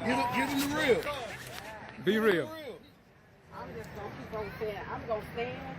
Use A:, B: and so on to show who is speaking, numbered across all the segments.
A: Get him the real.
B: Be real.
C: I'm just gonna keep on saying, I'm gonna stand.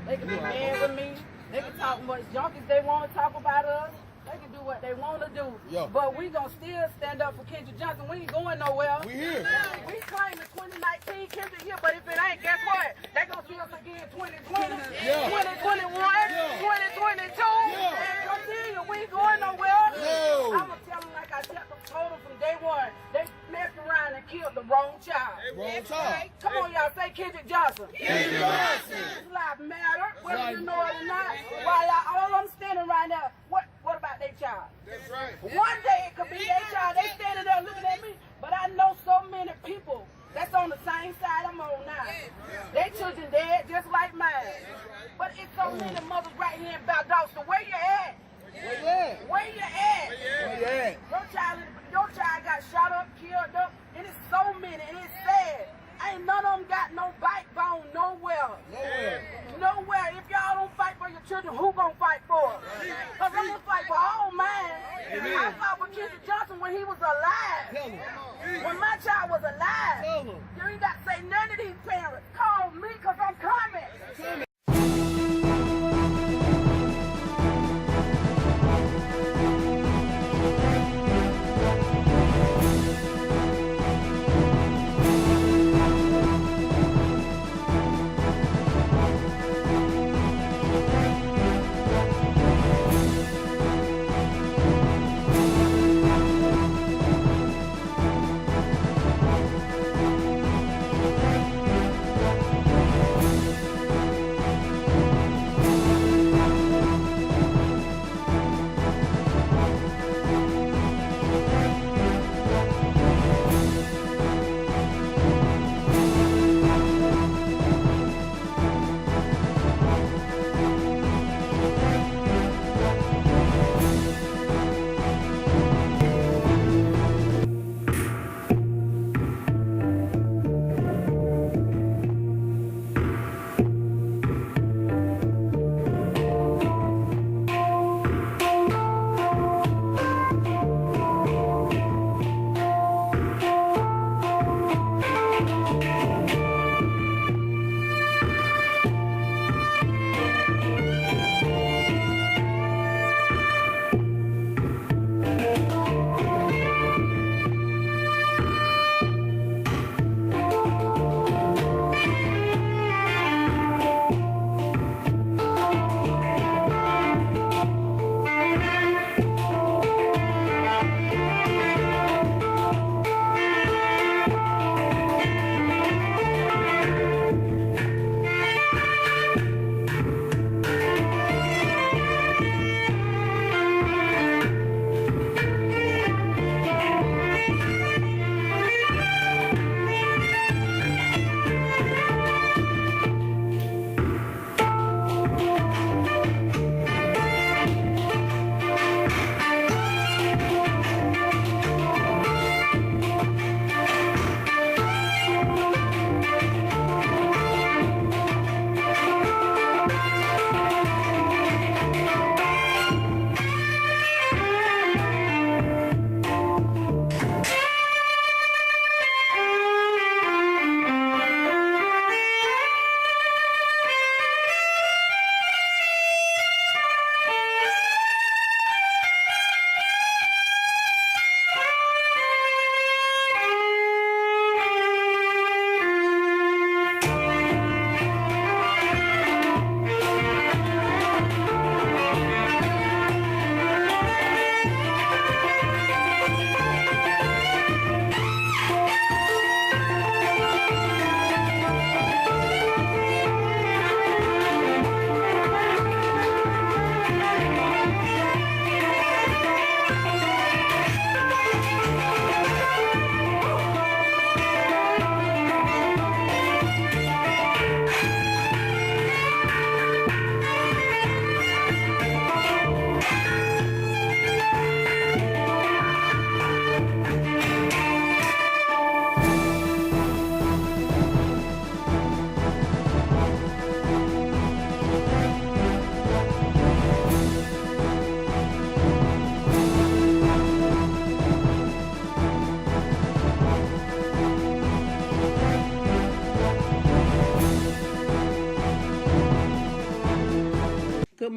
C: They can be mad with me. They can talk much junk if they want to talk about us. They can do what they want to do.
A: Yeah.
C: But we gonna still stand up for Kendrick Johnson. We ain't going nowhere.
A: We here.
C: We claim the 2019 Kendrick here, but if it ain't, guess what? They gonna see us again 2020,
A: Yeah.
C: 2021,
A: Yeah.
C: 2022.
A: Yeah.
C: And I'm telling you, we ain't going nowhere.
A: No.
C: I'm gonna tell them like I told them from day one. They messed around and killed the wrong child.
A: Wrong time.
C: Come on, y'all, say Kendrick Johnson.
A: Kendrick Johnson.
C: His life matter, whether
A: Right.
C: you know it or not. While all I'm standing right now, what about their child?
A: That's right.
C: One day it could be their child. They standing there looking at me, but I know so many people that's on the same side I'm on now. They children dead just like mine. But it's so many mothers right here in Valdosta. Where you at?
A: Where you at?
C: Where you at?
A: Where you at?
C: Your child got shot up, killed up, and it's so many, and it's sad. Ain't none of them got no backbone nowhere.
A: Nowhere.
C: Nowhere. If y'all don't fight for your children, who gonna fight for them? Because I'm gonna fight for all mine. I fought for Kendrick Johnson when he was alive.
A: Tell him.
C: When my child was alive.
A: Tell him.
C: You ain't got to say none of these parents. Call me because I'm coming.
A: Tell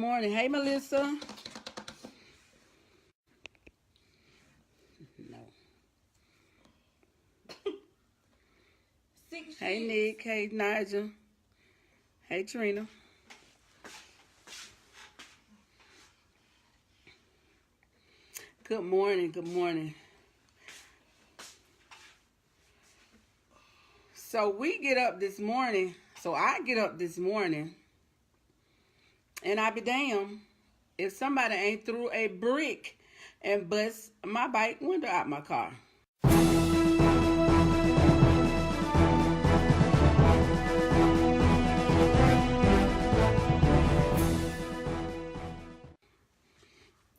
B: morning. Hey, Melissa. No. Hey, Nick. Hey, Nigel. Hey, Trina. Good morning. Good morning. So we get up this morning. So I get up this morning. And I be damn if somebody ain't threw a brick and bust my bike window out my car.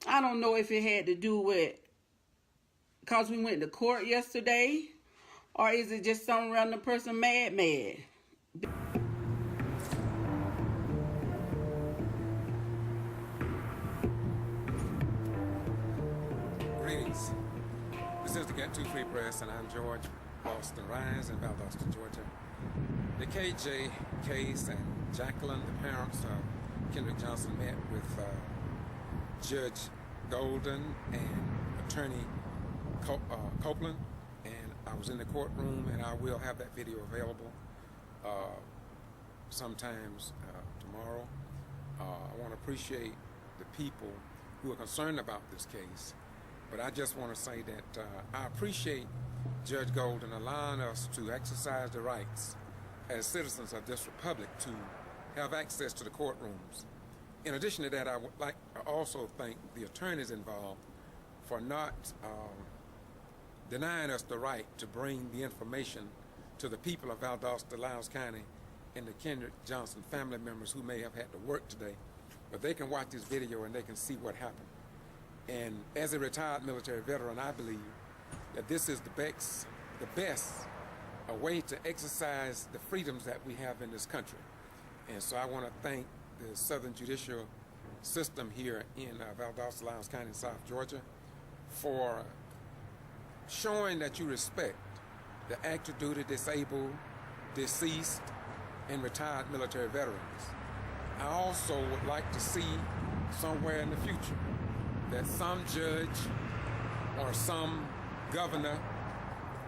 B: I don't know if it had to do with because we went to court yesterday, or is it just some random person mad?
D: Greetings. This is the Get To Free Press, and I'm George Boston Rise in Valdosta, Georgia. The KJ case and Jacqueline, the parents of Kendrick Johnson, met with Judge Golden and Attorney Copeland, and I was in the courtroom, and I will have that video available sometimes tomorrow. I want to appreciate the people who are concerned about this case, but I just want to say that I appreciate Judge Golden allowing us to exercise the rights as citizens of this republic to have access to the courtrooms. In addition to that, I would like to also thank the attorneys involved for not denying us the right to bring the information to the people of Valdosta, Loudoun County, and the Kendrick Johnson family members who may have had to work today. But they can watch this video and they can see what happened. And as a retired military veteran, I believe that this is the best way to exercise the freedoms that we have in this country. And so I want to thank the Southern Judicial System here in Valdosta, Loudoun County, South Georgia, for showing that you respect the active duty, disabled, deceased, and retired military veterans. I also would like to see somewhere in the future that some judge or some governor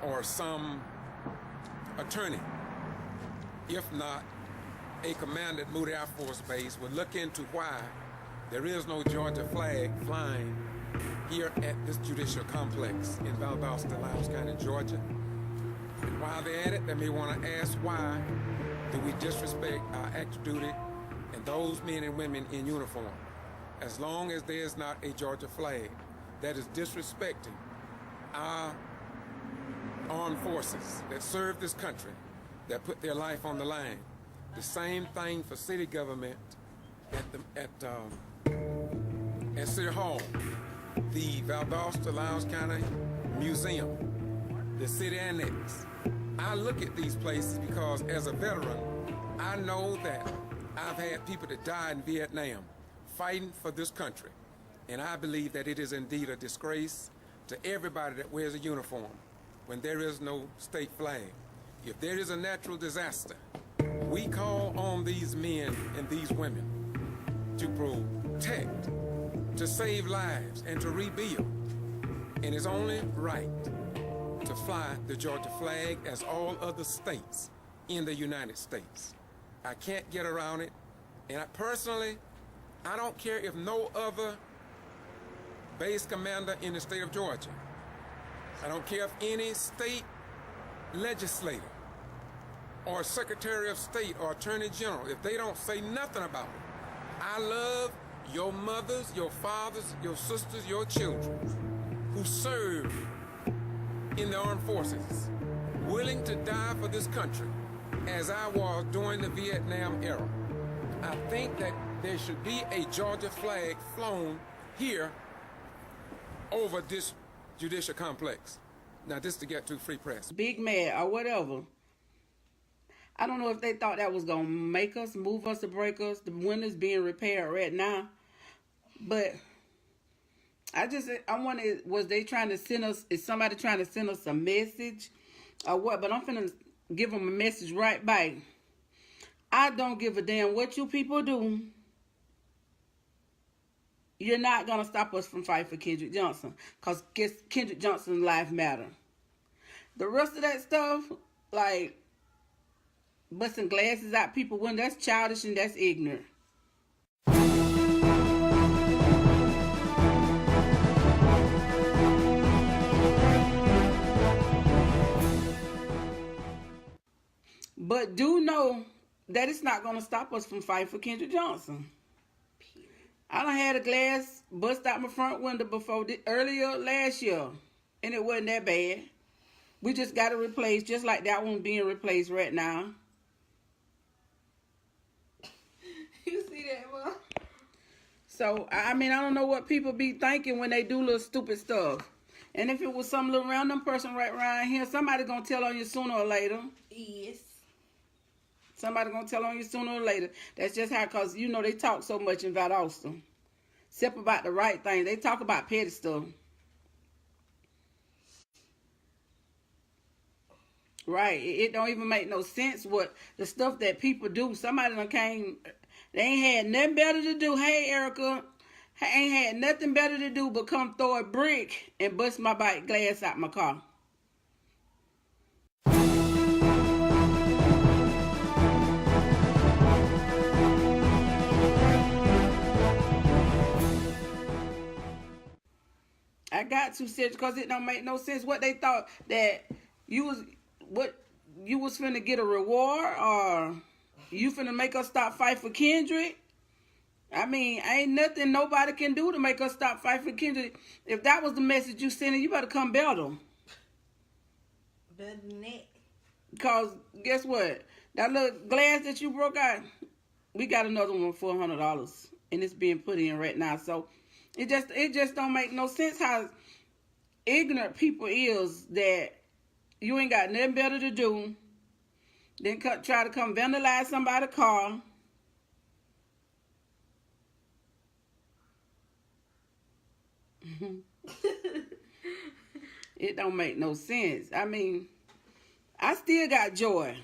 D: or some attorney, if not a commander at Moody Air Force Base, would look into why there is no Georgia flag flying here at this judicial complex in Valdosta, Loudoun County, Georgia. And while they're at it, they may want to ask, why do we disrespect our active duty and those men and women in uniform? As long as there is not a Georgia flag, that is disrespecting our armed forces that serve this country, that put their life on the line. The same thing for city government at City Hall, the Valdosta, Loudoun County Museum, the city annex. I look at these places because as a veteran, I know that I've had people that died in Vietnam fighting for this country. And I believe that it is indeed a disgrace to everybody that wears a uniform when there is no state flag. If there is a natural disaster, we call on these men and these women to protect, to save lives, and to rebuild. And it's only right to fly the Georgia flag as all other states in the United States. I can't get around it. And I don't care if no other base commander in the state of Georgia, I don't care if any state legislator or Secretary of State or Attorney General, if they don't say nothing about it. I love your mothers, your fathers, your sisters, your children who serve in the armed forces, willing to die for this country, as I was during the Vietnam era. I think that there should be a Georgia flag flown here over this judicial complex. Now, this to Get To Free Press.
B: Big mad or whatever. I don't know if they thought that was going to make us, move us, or break us. The window's being repaired right now. But I wanted, was they trying to send us, is somebody trying to send us a message or what? But I'm finna give them a message right back. I don't give a damn what you people do. you're not going to stop us from fighting for Kendrick Johnson, because Kendrick Johnson's life matter. The rest of that stuff, like busting glasses out people when, that's childish and that's ignorant. But do know that it's not going to stop us from fighting for Kendrick Johnson. I done had a glass bust out my front window earlier last year, and it wasn't that bad. We just got it replaced, just like that one being replaced right now.
E: You see that, Mom?
B: So, I mean, I don't know what people be thinking when they do little stupid stuff. And if it was some little random person right around here, somebody gonna tell on you sooner or later.
E: Yes.
B: Somebody gonna tell on you sooner or later. That's just how, cause you know they talk so much in Valdosta. Except about the right thing. They talk about petty stuff. Right. It don't even make no sense what the stuff that people do. Somebody done came, they ain't had nothing better to do. Hey, Erica, ain't had nothing better to do but come throw a brick and bust my bike glass out my car. I got to sit because it don't make no sense. What they thought that you was finna get a reward, or you finna make us stop fight for Kendrick? I mean, ain't nothing nobody can do to make us stop fight for Kendrick. If that was the message you sending, you better come better.
E: Better than that.
B: Because guess what? That little glass that you broke out, we got another one for $400, and it's being put in right now. So it just don't make no sense how ignorant people is, that you ain't got nothing better to do than try to come vandalize somebody's car. It don't make no sense. I mean, I still got joy.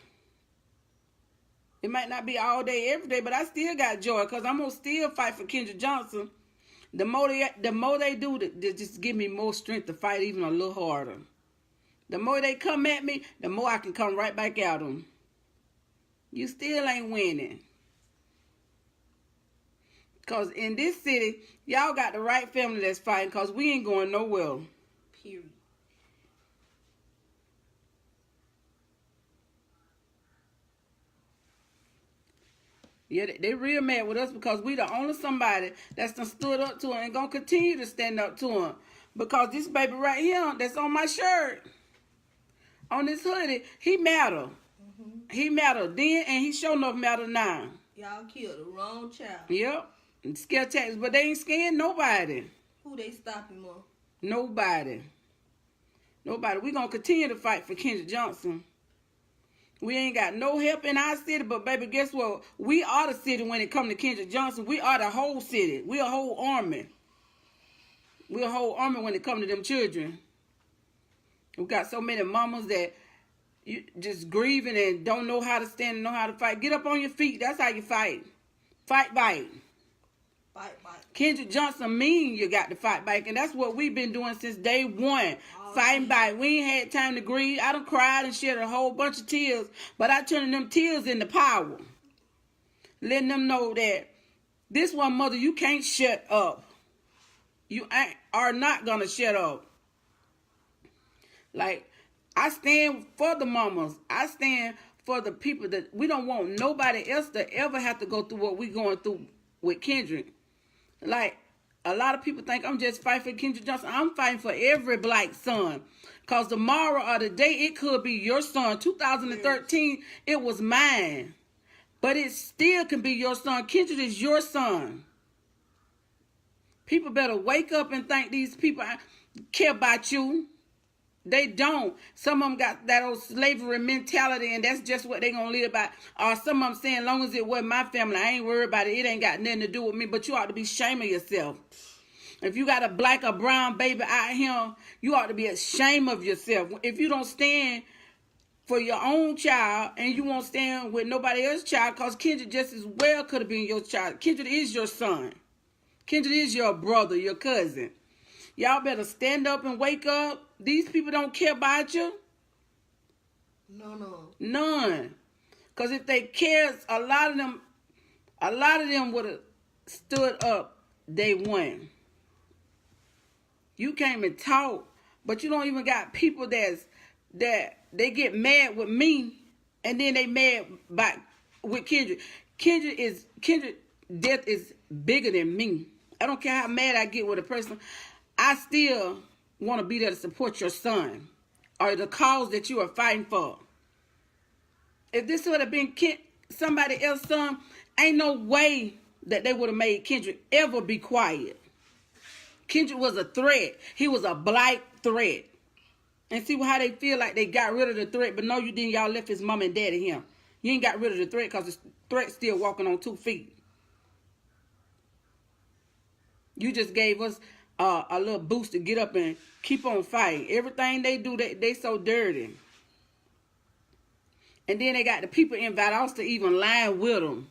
B: It might not be all day, every day, but I still got joy because I'm going to still fight for Kendrick Johnson. The more they do, they just give me more strength to fight even a little harder. The more they come at me, the more I can come right back at them. You still ain't winning. Because in this city, y'all got the right family that's fighting, because we ain't going nowhere.
E: Period.
B: Yeah, they real mad with us because we the only somebody that's done stood up to him and gonna continue to stand up to him. Because this baby right here that's on my shirt, on this hoodie, he matter. Mm-hmm. He matter then, and he sure enough matter now.
E: Y'all killed the wrong child.
B: Yep. Scare tactics, but they ain't scaring nobody.
E: Who they stopping more?
B: Nobody. We gonna continue to fight for Kendrick Johnson. We ain't got no help in our city, but baby, guess what? We are the city when it comes to Kendrick Johnson. We are the whole city. We a whole army. We a whole army when it comes to them children. We got so many mamas that you just grieving and don't know how to stand and know how to fight. Get up on your feet. That's how you fight. Fight back.
E: Fight back.
B: Kendrick Johnson mean you got to fight back, and that's what we've been doing since day one. Fighting back. We ain't had time to grieve. I done cried and shed a whole bunch of tears, but I turning them tears into power. Letting them know that this one, mother, you can't shut up. You are not gonna shut up. Like, I stand for the mamas. I stand for the people that we don't want nobody else to ever have to go through what we going through with Kendrick. Like, a lot of people think I'm just fighting for Kendrick Johnson. I'm fighting for every black son. Because tomorrow or the day, it could be your son. 2013, it was mine. But it still can be your son. Kendrick is your son. People better wake up and think these people care about you. They don't. Some of them got that old slavery mentality, and that's just what they going to live by. Or some of them saying, long as it wasn't my family, I ain't worried about it. It ain't got nothing to do with me. But you ought to be ashamed of yourself. If you got a black or brown baby out here, you ought to be ashamed of yourself. If you don't stand for your own child and you won't stand with nobody else's child, because Kendrick just as well could have been your child. Kendrick is your son. Kendrick is your brother, your cousin. Y'all better stand up and wake up. These people don't care about you.
E: No.
B: None. Because if they cared, a lot of them would have stood up day one. You came and talk, but you don't even got people that they get mad with me, and then they mad with Kendrick. Kendrick death is bigger than me. I don't care how mad I get with a person. I still want to be there to support your son or the cause that you are fighting for. If this would have been somebody else's son, ain't no way that they would have made Kendrick ever be quiet. Kendrick was a threat. He was a black threat. And see how they feel like they got rid of the threat, but no, you didn't. Y'all left his mom and dad and him. You ain't got rid of the threat because the threat's still walking on 2 feet. You just gave us a little boost to get up and keep on fighting. Everything they do, they so dirty. And then they got the people in Valdosta even lying with them.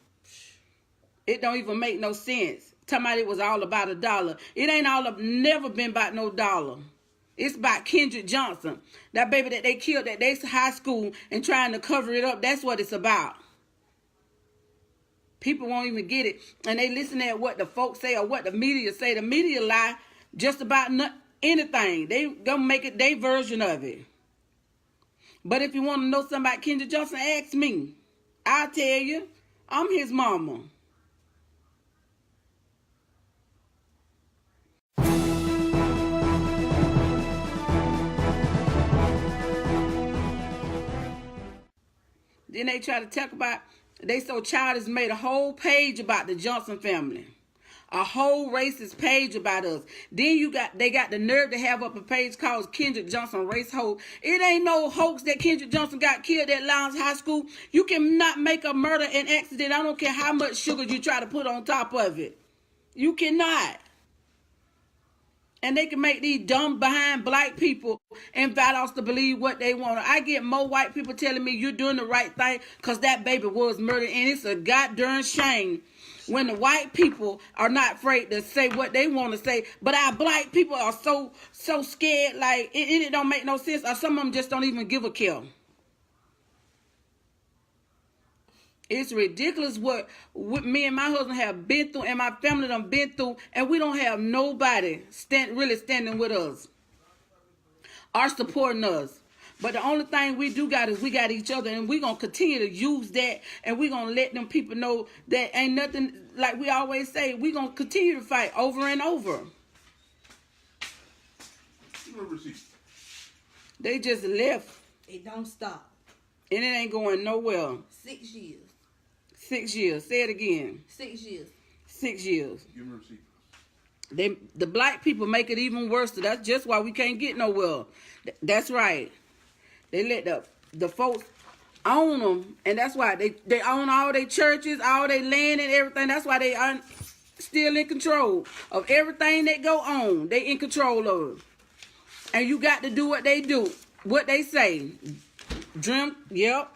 B: It don't even make no sense. Talking about it was all about $1. It ain't never been about no dollar. It's about Kendrick Johnson. That baby that they killed at their high school and trying to cover it up. That's what it's about. People won't even get it. And they listen at what the folks say or what the media say. The media lie just about anything. They gonna make it their version of it. But if you want to know something about Kendrick Johnson, ask me. I'll tell you. I'm his mama. Then they try to talk about, they so childish, made a whole page about the Johnson family. A whole racist page about us. Then they got the nerve to have up a page called Kendrick Johnson Race Hoax. It ain't no hoax that Kendrick Johnson got killed at Lowndes High School. You cannot make a murder an accident. I don't care how much sugar you try to put on top of it. You cannot. And they can make these dumb behind black people in Valdosta believe what they want. I get more white people telling me you're doing the right thing because that baby was murdered. And it's a goddamn shame when the white people are not afraid to say what they want to say. But our black people are so scared, like it don't make no sense. Or some of them just don't even give a care. It's ridiculous what me and my husband have been through and my family done been through, and we don't have nobody really standing with us or supporting us. But the only thing we do got is we got each other, and we're going to continue to use that, and we're going to let them people know that ain't nothing, like we always say, we're going to continue to fight over and over. They just left.
E: It don't stop.
B: And it ain't going nowhere.
E: 6 years.
B: 6 years. Say it again.
E: 6 years.
B: 6 years. The black people make it even worse. So that's just why we can't get nowhere. That's right. They let the folks own them, and that's why they own all their churches, all their land and everything. That's why they are still in control of everything that go on. They in control of it. And you got to do what they do, what they say. Dream, yep.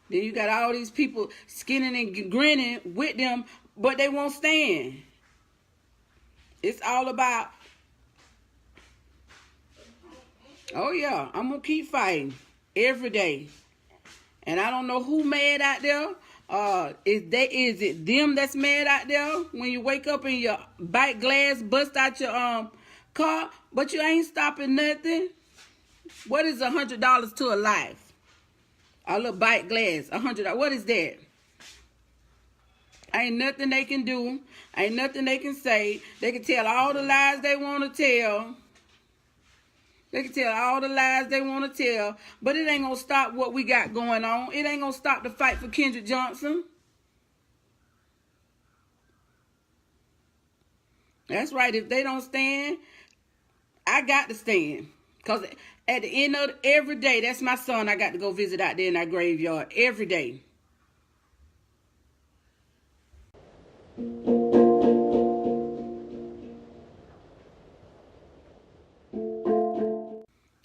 B: Then you got all these people skinning and grinning with them, but they won't stand. It's all about, oh yeah, I'm going to keep fighting every day. And I don't know who mad out there. Is it them that's mad out there when you wake up and your bike glass bust out your car, but you ain't stopping nothing? What is $100 to a life? A little bike glass, $100. What is that? Ain't nothing they can do. Ain't nothing they can say. They can tell all the lies they want to tell. They can tell all the lies they want to tell, but it ain't going to stop what we got going on. It ain't going to stop the fight for Kendrick Johnson. That's right. If they don't stand, I got to stand. Because at the end of every day, that's my son I got to go visit out there in that graveyard every day.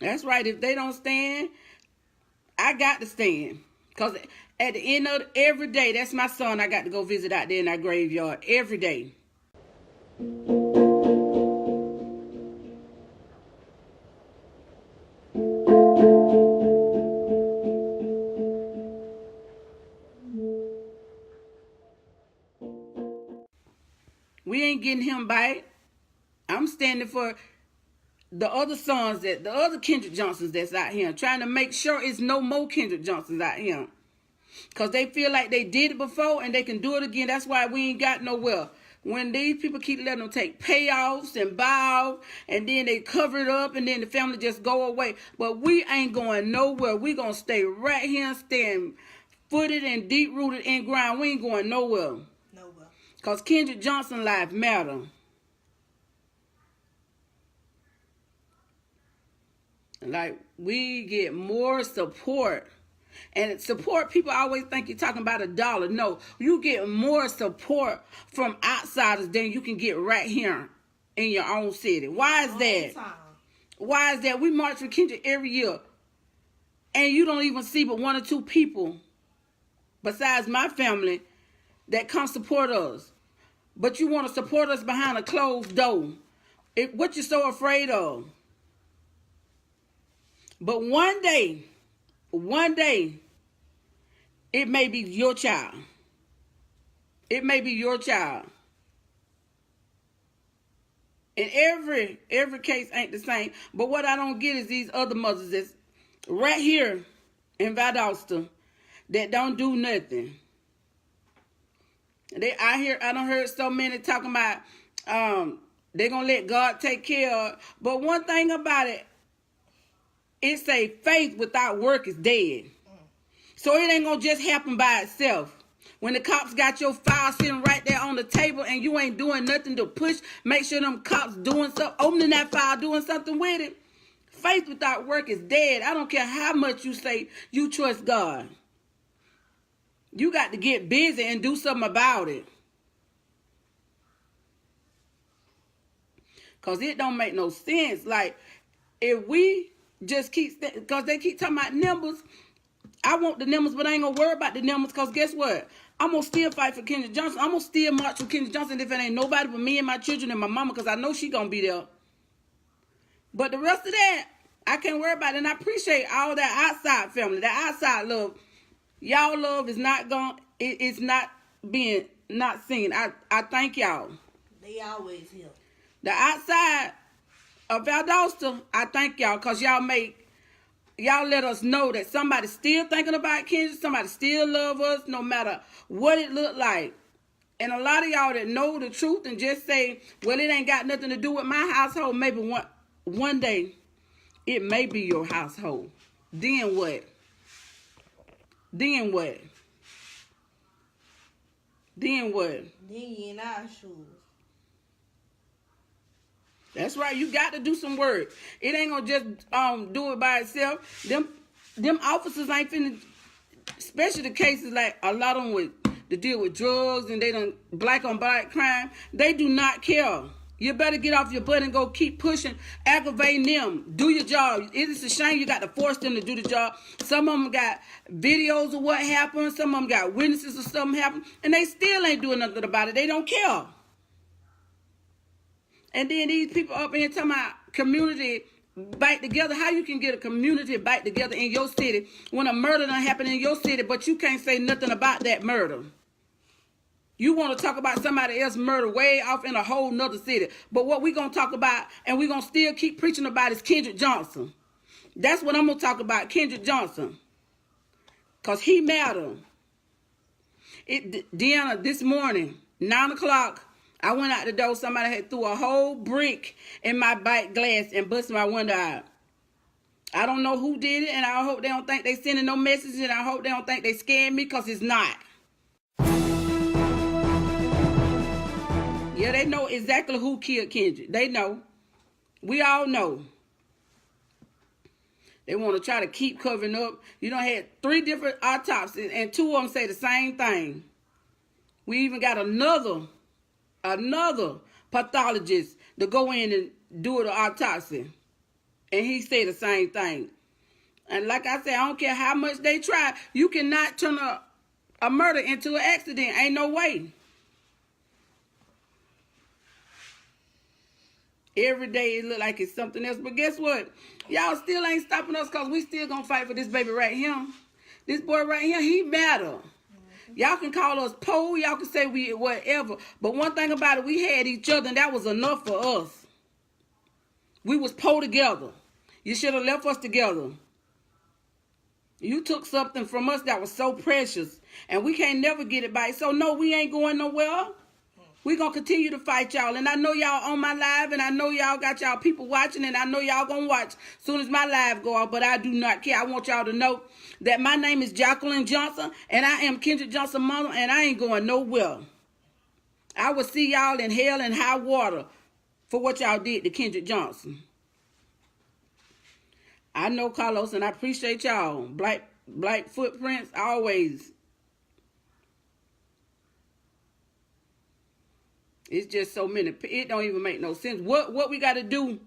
B: That's right. If they don't stand, I got to stand. Because at the end of every day, that's my son I got to go visit out there in that graveyard every day. We ain't getting him back. I'm standing for the other sons, the other Kendrick Johnsons that's out here, trying to make sure it's no more Kendrick Johnsons out here. Because they feel like they did it before and they can do it again. That's why we ain't got nowhere. When these people keep letting them take payoffs and buy and then they cover it up and then the family just go away. But we ain't going nowhere. We going to stay right here, staying footed and deep-rooted in ground. We ain't going nowhere.
E: Nowhere.
B: Because Kendrick Johnson life matter. Like, we get more support. And support, people always think you're talking about $1. No, you get more support from outsiders than you can get right here in your own city. Why is that? Why is that? We march for Kendrick every year. And you don't even see but 1 or 2 people, besides my family, that come support us. But you want to support us behind a closed door. What you so afraid of? But one day, it may be your child. It may be your child. And every case ain't the same. But what I don't get is these other mothers that's right here in Valdosta that don't do nothing. I done heard so many talking about they're gonna let God take care of. But one thing about it, it say faith without work is dead. So it ain't gonna just happen by itself. When the cops got your file sitting right there on the table and you ain't doing nothing to push, make sure them cops doing something, opening that file, doing something with it. Faith without work is dead. I don't care how much you say you trust God. You got to get busy and do something about it. Because it don't make no sense. Like, if we just keep, because they keep talking about numbers, I want the numbers, but I ain't going to worry about the numbers because guess what? I'm going to still fight for Kendrick Johnson. I'm going to still march for Kendrick Johnson if it ain't nobody but me and my children and my mama because I know she going to be there. But the rest of that, I can't worry about it. And I appreciate all that outside family, that outside love. Y'all love is not going, it's not being, not seen. I thank y'all.
E: They always here.
B: The outside of Valdosta, I thank y'all because y'all let us know that somebody's still thinking about Kendrick, somebody still love us no matter what it look like. And a lot of y'all that know the truth and just say, well, it ain't got nothing to do with my household. Maybe one day it may be your household. Then what? Then what? Then what?
E: Then you in our shoes.
B: That's right. You got to do some work. It ain't gonna just do it by itself. Them officers ain't finna, especially the cases like a lot of them to deal with drugs and they done black on black crime. They do not care. You better get off your butt and go keep pushing, aggravating them. Do your job. It is a shame you got to force them to do the job. Some of them got videos of what happened. Some of them got witnesses of something happened. And they still ain't doing nothing about it. They don't care. And then these people up here talking about community back together. How you can get a community back together in your city when a murder done happened in your city, but you can't say nothing about that murder. You want to talk about somebody else's murder way off in a whole nother city. But what we going to talk about and we going to still keep preaching about is Kendrick Johnson. That's what I'm going to talk about, Kendrick Johnson. Because he mattered. Deanna, this morning, 9 o'clock, I went out the door. Somebody had threw a whole brick in my bike glass and busted my window out. I don't know who did it, and I hope they don't think they sending no message, and I hope they don't think they scared me, because it's not. Yeah, they know exactly who killed Kendrick. They know. We all know. They want to try to keep covering up. You done had 3 different autopsies, and 2 of them say the same thing. We even got another pathologist to go in and do the autopsy. And he said the same thing. And like I said, I don't care how much they try. You cannot turn a murder into an accident. Ain't no way. Every day it look like it's something else. But guess what? Y'all still ain't stopping us because we still gonna fight for this baby right here. This boy right here, he matter. Y'all can call us poor. Y'all can say we whatever. But one thing about it, we had each other and that was enough for us. We was poor together. You should have left us together. You took something from us that was so precious. And we can't never get it back. So no, we ain't going nowhere. We're going to continue to fight y'all. And I know y'all on my live. And I know y'all got y'all people watching. And I know y'all going to watch as soon as my live go off. But I do not care. I want y'all to know that my name is Jacqueline Johnson. And I am Kendrick Johnson's mama. And I ain't going nowhere. I will see y'all in hell and high water for what y'all did to Kendrick Johnson. I know Carlos. And I appreciate y'all. Black footprints always. It's just so many. It don't even make no sense. What we got to do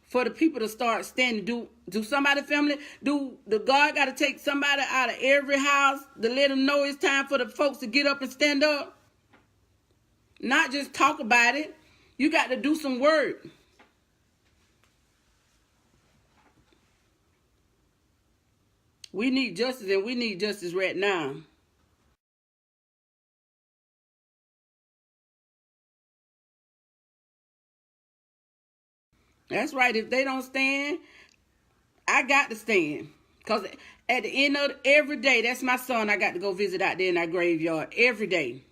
B: for the people to start standing? Do somebody family? Do the God got to take somebody out of every house to let them know it's time for the folks to get up and stand up? Not just talk about it. You got to do some work. We need justice, and we need justice right now. That's right. If they don't stand, I got to stand. Because at the end of every day, that's my son I got to go visit out there in that graveyard. Every day.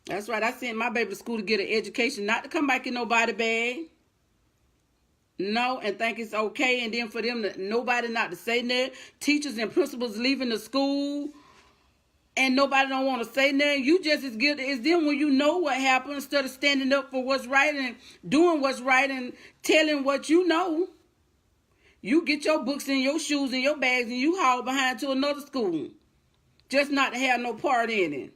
B: That's right. I sent my baby to school to get an education, not to come back in nobody bag. No, and think it's okay. And then for them, nobody not to say that. Teachers and principals leaving the school. And nobody don't want to say nothing. You just as guilty as them when you know what happened instead of standing up for what's right and doing what's right and telling what you know. You get your books and your shoes and your bags and you haul behind to another school. Just not to have no part in it.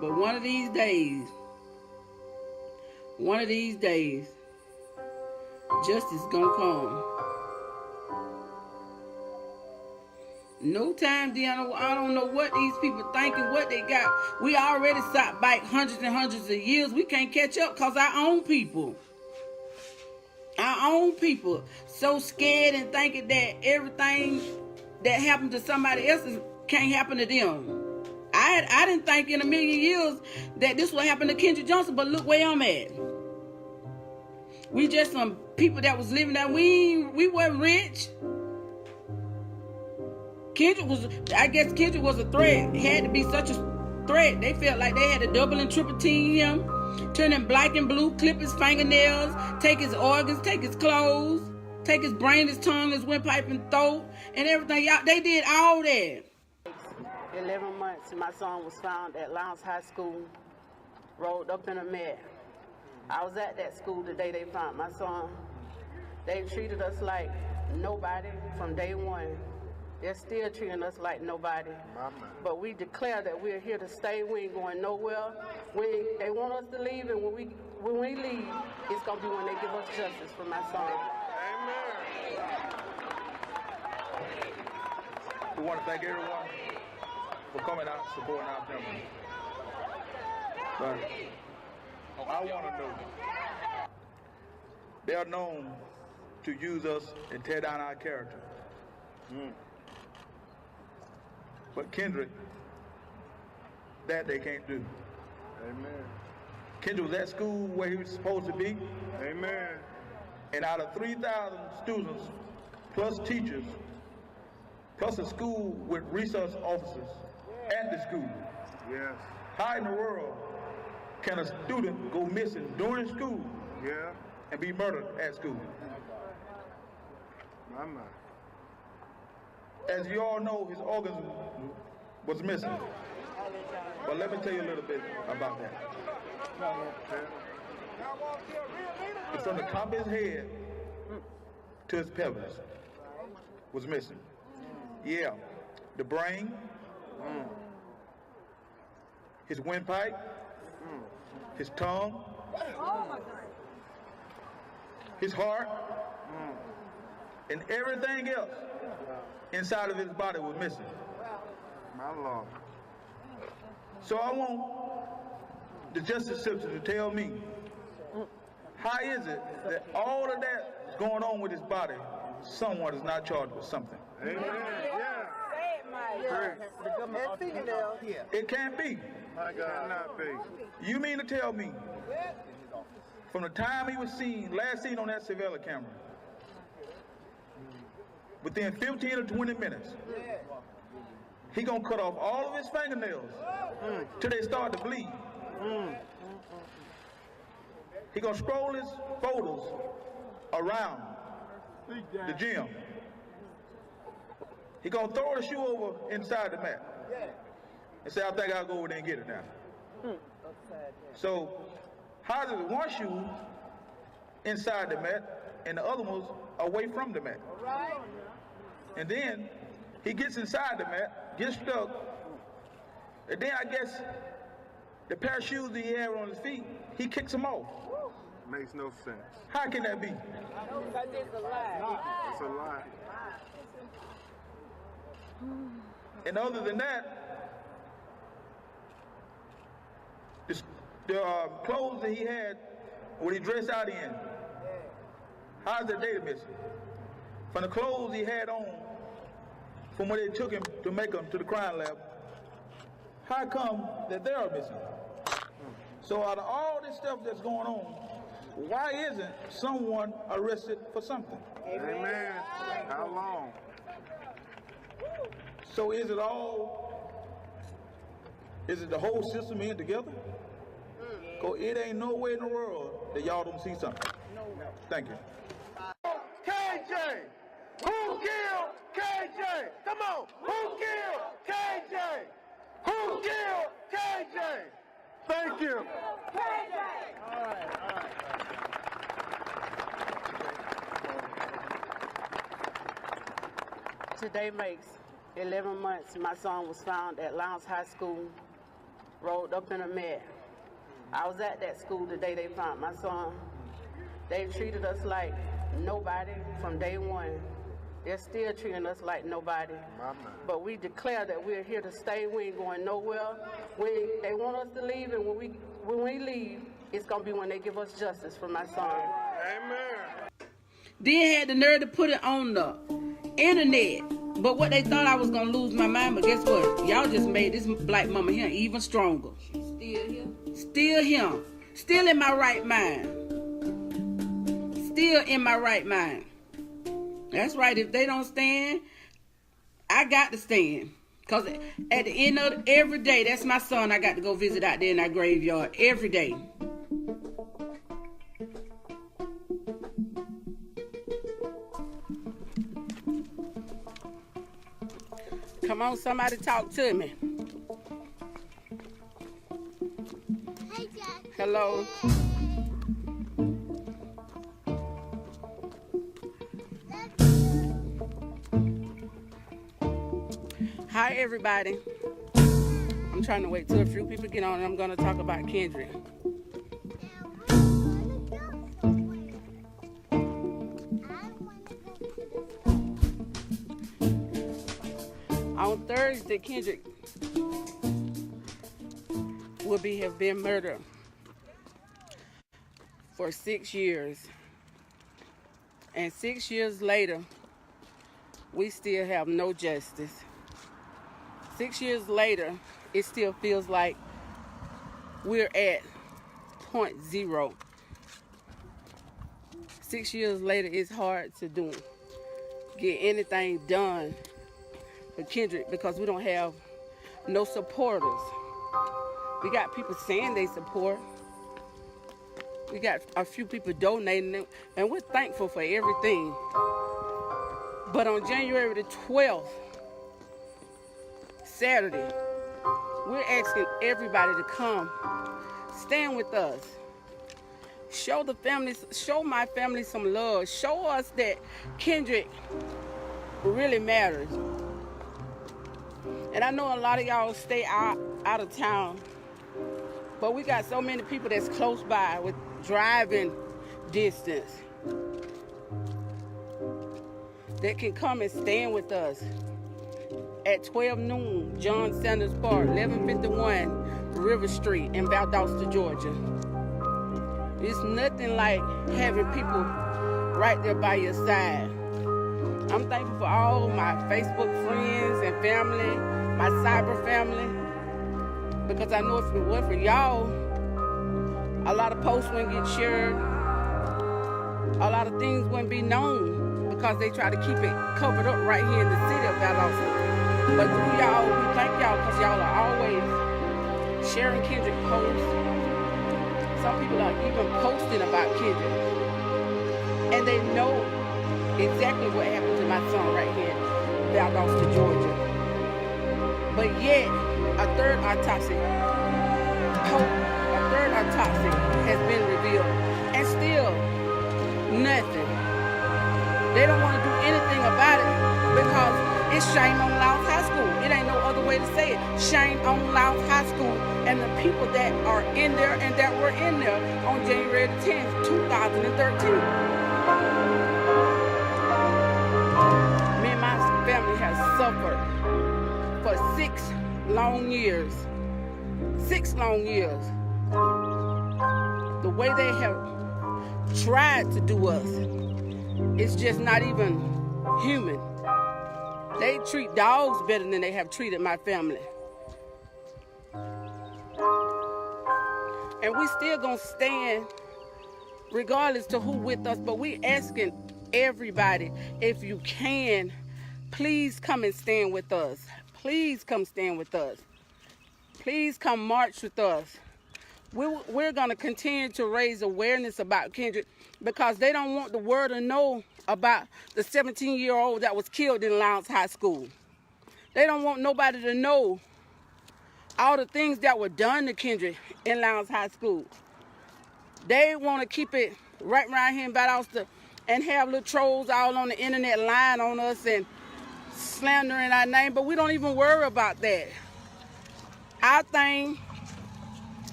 B: But one of these days, justice gonna come. No time, Deanna. I don't know what these people thinking, what they got. We already sat back hundreds and hundreds of years. We can't catch up because our own people. Our own people so scared and thinking that everything that happened to somebody else can't happen to them. I didn't think in a million years that this would happen to Kendrick Johnson, but look where I'm at. We just some people that was living that we weren't rich. Kendrick was a threat. It had to be such a threat. They felt like they had to double and triple team him, turn him black and blue, clip his fingernails, take his organs, take his clothes, take his brain, his tongue, his windpipe and throat, and everything. They did all that. 11 months, my son was found at Lowndes High School, rolled up in a mat. I was at that school the day they found my son. They treated us like nobody from day one. They're still treating us like nobody. But we declare that we're here to stay. We ain't going nowhere. They want us to leave, and when we leave, it's going to be when they give us justice for my son.
F: Amen. We want to thank everyone for coming out, supporting our family. But I want to know, they are known to use us and tear down our character. But Kendrick, that they can't do.
A: Amen.
F: Kendrick was at school where he was supposed to be.
A: Amen.
F: And out of 3,000 students, plus teachers, plus a school with resource officers at the school.
A: Yes.
F: How in the world can a student go missing during school and be murdered at school?
A: My mind.
F: As you all know, his organs was missing. But let me tell you a little bit about that. From the top of his head to his pelvis was missing. Yeah, the brain, his windpipe, his tongue, his heart, and everything else inside of his body was missing.
A: My Lord.
F: So I want the justice system to tell me, how is it that all of that is going on with his body, someone is not charged with something?
A: Amen. Yeah.
F: It can't be.
A: My God. Cannot be.
F: You mean to tell me, from the time he was last seen on that surveillance camera, within 15 or 20 minutes, he gonna cut off all of his fingernails till they start to bleed. He gonna scroll his photos around the gym. He gonna throw the shoe over inside the mat and say, I think I'll go over there and get it now. So how is it one shoe inside the mat and the other one's away from the mat? And then he gets inside the mat, gets stuck, and then I guess the pair of shoes that he had on his feet, he kicks them off.
A: Makes no sense.
F: How can that be?
C: It's a lie.
A: It's a lie.
F: And other than that, the clothes that he had, what he dressed out in, how's the data missing? From the clothes he had on, from where they took him to make him to the crime lab, how come that they are missing? So out of all this stuff that's going on, why isn't someone arrested for something?
A: Amen. How long?
F: So is it the whole system in together? Because it ain't no way in the world that y'all don't see something. Thank you.
A: KJ! Who killed KJ? Come on! Who killed KJ? Who killed KJ? Thank you. All right.
B: Today makes 11 months my son was found at Lowndes High School, rolled up in a mat. I was at that school the day they found my son. They treated us like nobody from day one. They're still treating us like nobody. But we declare that we're here to stay. We ain't going nowhere. They want us to leave, and when we leave, it's going to be when they give us justice for my son.
A: Amen.
B: Then had the nerve to put it on the internet. But what they thought I was going to lose my mind, but guess what? Y'all just made this black mama here even stronger.
E: Still here.
B: Still here. Still in my right mind. Still in my right mind. That's right. If they don't stand, I got to stand. Because at the end of every day, that's my son I got to go visit out there in that graveyard every day. Come on, somebody talk to me.
G: Hey, Jack.
B: Hello. Hi, everybody. I'm trying to wait till a few people get on and I'm going to talk about Kendrick. On Thursday, Kendrick have been murdered for 6 years. And 6 years later, we still have no justice. 6 years later, it still feels like we're at point zero. 6 years later, it's hard to get anything done for Kendrick because we don't have no supporters. We got people saying they support. We got a few people donating, and we're thankful for everything. But on January the 12th, Saturday, we're asking everybody to come stand with us. Show the families, show my family some love. Show us that Kendrick really matters. And I know a lot of y'all stay out of town, but we got so many people that's close by with driving distance that can come and stand with us at 12 noon, John Sanders Park, 1151 River Street in Valdosta, Georgia. It's nothing like having people right there by your side. I'm thankful for all my Facebook friends and family, my cyber family, because I know if it weren't for y'all, a lot of posts wouldn't get shared, a lot of things wouldn't be known because they try to keep it covered up right here in the city of Valdosta. But through y'all, we thank y'all because y'all are always sharing Kendrick posts. Some people are even posting about Kendrick. And they know exactly what happened to my son right here in Valdosta, Georgia. But yet, a third autopsy has been revealed. And still, nothing. They don't want to do anything about it because it's shame on Louds High School. It ain't no other way to say it. Shame on Louds High School and the people that are in there and that were in there on January the 10th, 2013. Me and my family has suffered for 6 long years. 6 long years. The way they have tried to do us is just not even human. They treat dogs better than they have treated my family. And we still gonna stand regardless to who with us, but we asking everybody, if you can, please come and stand with us. Please come stand with us. Please come march with us. We're gonna continue to raise awareness about Kendrick because they don't want the world to know about the 17-year-old that was killed in Louds High School. They don't want nobody to know all the things that were done to Kendrick in Louds High School. They want to keep it right around here in Valdosta and have little trolls all on the internet lying on us and slandering our name, but we don't even worry about that. Our thing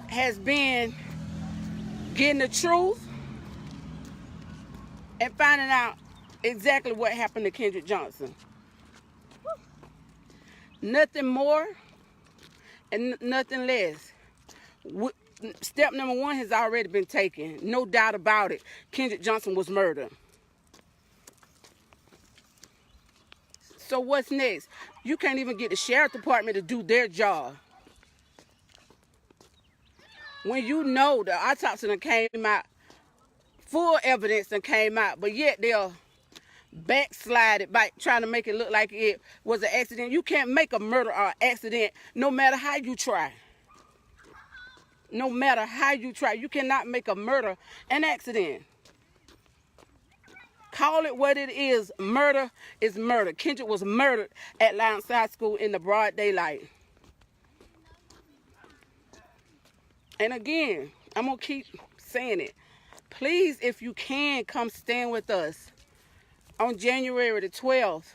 B: has been getting the truth and finding out exactly what happened to Kendrick Johnson. Nothing more and nothing less. Step number 1 has already been taken. No doubt about it. Kendrick Johnson was murdered. So what's next? You can't even get the sheriff department to do their job. When you know the autopsy done came out, full evidence done came out, but yet they'll backslide it by trying to make it look like it was an accident. You can't make a murder or an accident no matter how you try. No matter how you try, you cannot make a murder an accident. Call it what it is. Murder is murder. Kendrick was murdered at Louds High School in the broad daylight. And again, I'm going to keep saying it. Please, if you can, come stand with us on January the 12th,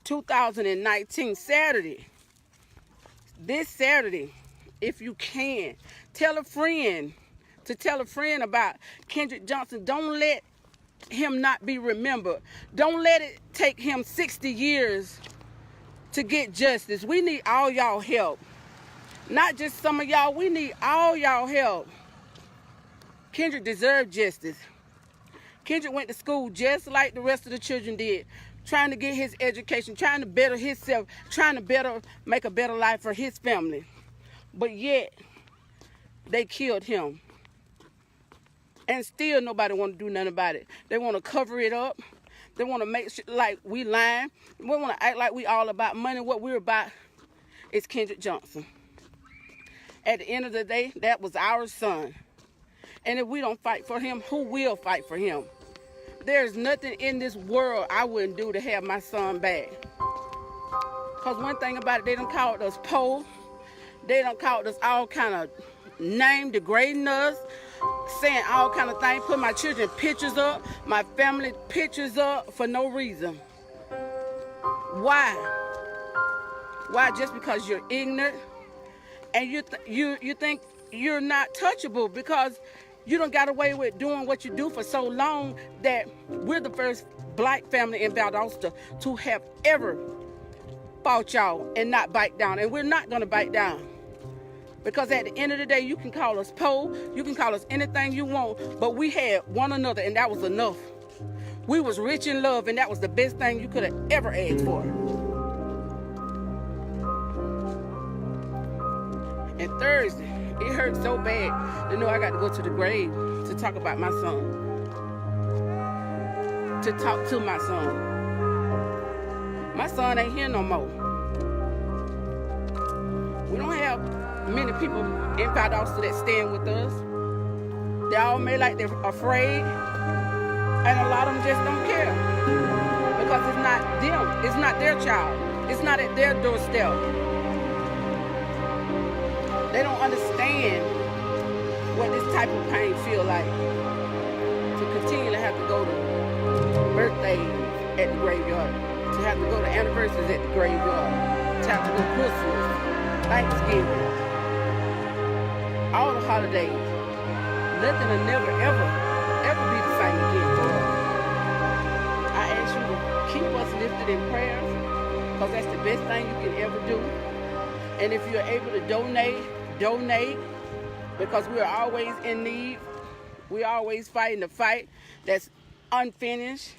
B: 2019, Saturday. This Saturday, if you can, tell a friend about Kendrick Johnson. Don't let him not be remembered. Don't let it take him 60 years to get justice. We need all y'all help. Not just some of y'all, we need all y'all help. Kendrick deserved justice. Kendrick went to school just like the rest of the children did, trying to get his education, trying to better himself, trying to make a better life for his family. But yet, they killed him. And still nobody want to do nothing about it. They want to cover it up. They want to make sure like we lying. We want to act like we all about money. What we're about is Kendrick Johnson. At the end of the day, that was our son. And if we don't fight for him, who will fight for him? There's nothing in this world I wouldn't do to have my son back. Because one thing about it, they done called us poor. They done called us all kind of name, degrading us, saying all kind of things, put my children pictures up, my family pictures up for no reason. Why? Why? Just because you're ignorant and you think you're not touchable because you done got away with doing what you do for so long that we're the first black family in Valdosta to have ever fought y'all and not bite down. And we're not going to bite down. Because at the end of the day, you can call us po, you can call us anything you want, but we had one another and that was enough. We was rich in love and that was the best thing you could have ever asked for. And Thursday, it hurt so bad to know I got to go to the grave to talk about my son. To talk to my son. My son ain't here no more. We don't have many people in Valdosta that stand with us. They all may like they're afraid, and a lot of them just don't care because it's not them. It's not their child. It's not at their doorstep. They don't understand what this type of pain feel like. To continue to have to go to birthdays at the graveyard, to have to go to anniversaries at the graveyard, to have to go Christmas, Thanksgiving, all the holidays. Nothing will never, ever be the same again for us. I ask you to keep us lifted in prayers, because that's the best thing you can ever do. And if you're able to donate, because we're always in need. We're always fighting the fight that's unfinished.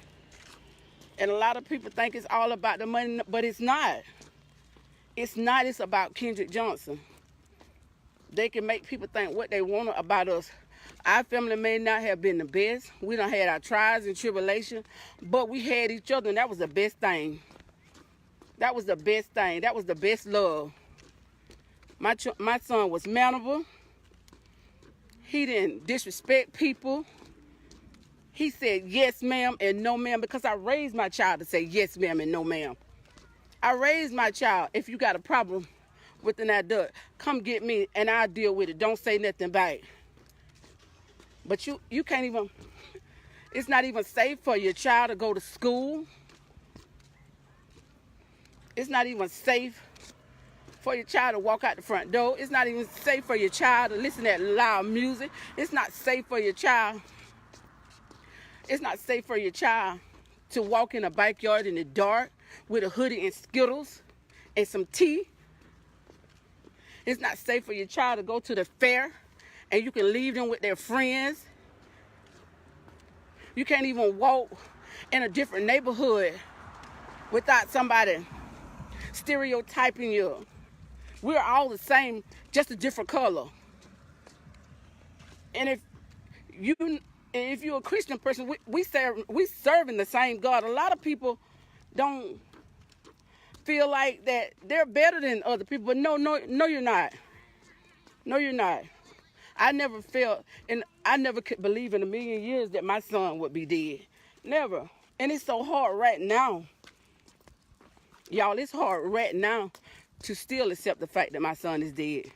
B: And a lot of people think it's all about the money, but it's not. It's not. It's about Kendrick Johnson. They can make people think what they want about us. Our family may not have been the best. We done had our trials and tribulations, but we had each other, and that was the best thing. That was the best thing. That was the best love. My son was mannerable. He didn't disrespect people. He said yes, ma'am, and no, ma'am, because I raised my child to say yes, ma'am, and no, ma'am. I raised my child, if you got a problem with an adult, come get me, and I'll deal with it. Don't say nothing back. But you can't even, it's not even safe for your child to go to school. It's not even safe for your child to walk out the front door. It's not even safe for your child to listen to loud music. It's not safe for your child. It's not safe for your child to walk in a backyard in the dark with a hoodie and Skittles and some tea. It's not safe for your child to go to the fair and you can leave them with their friends. You can't even walk in a different neighborhood without somebody stereotyping you. We're all the same, just a different color. And if you're a Christian person, we serving the same God. A lot of people don't feel like that they're better than other people, but no, you're not. No, you're not. I never felt, and I never could believe in a million years that my son would be dead. Never. And it's so hard right now. Y'all, it's hard right now to still accept the fact that my son is dead.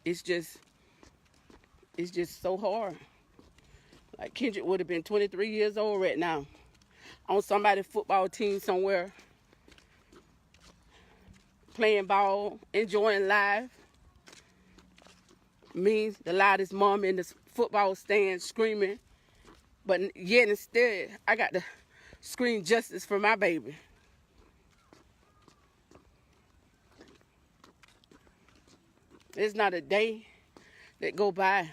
B: It's just so hard. Like Kendrick would have been 23 years old right now on somebody's football team somewhere, playing ball, enjoying life. Me, the loudest mom in the football stand screaming, but yet instead, I got to scream justice for my baby. There's not a day that go by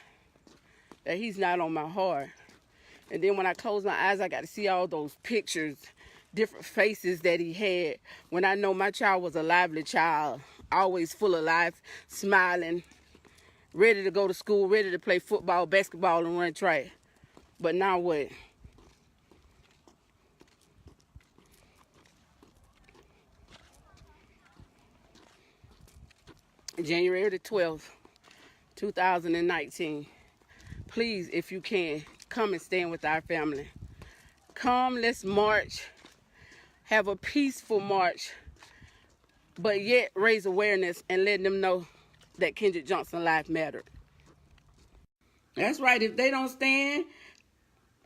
B: that he's not on my heart. And then when I close my eyes, I got to see all those pictures, different faces that he had. When I know my child was a lively child, always full of life, smiling, ready to go to school, ready to play football, basketball, and run track. But now what? January the 12th, 2019. Please, if you can, come and stand with our family. Come, let's march have a peaceful march, but yet raise awareness and let them know that Kendrick Johnson life mattered. That's right. If they don't stand,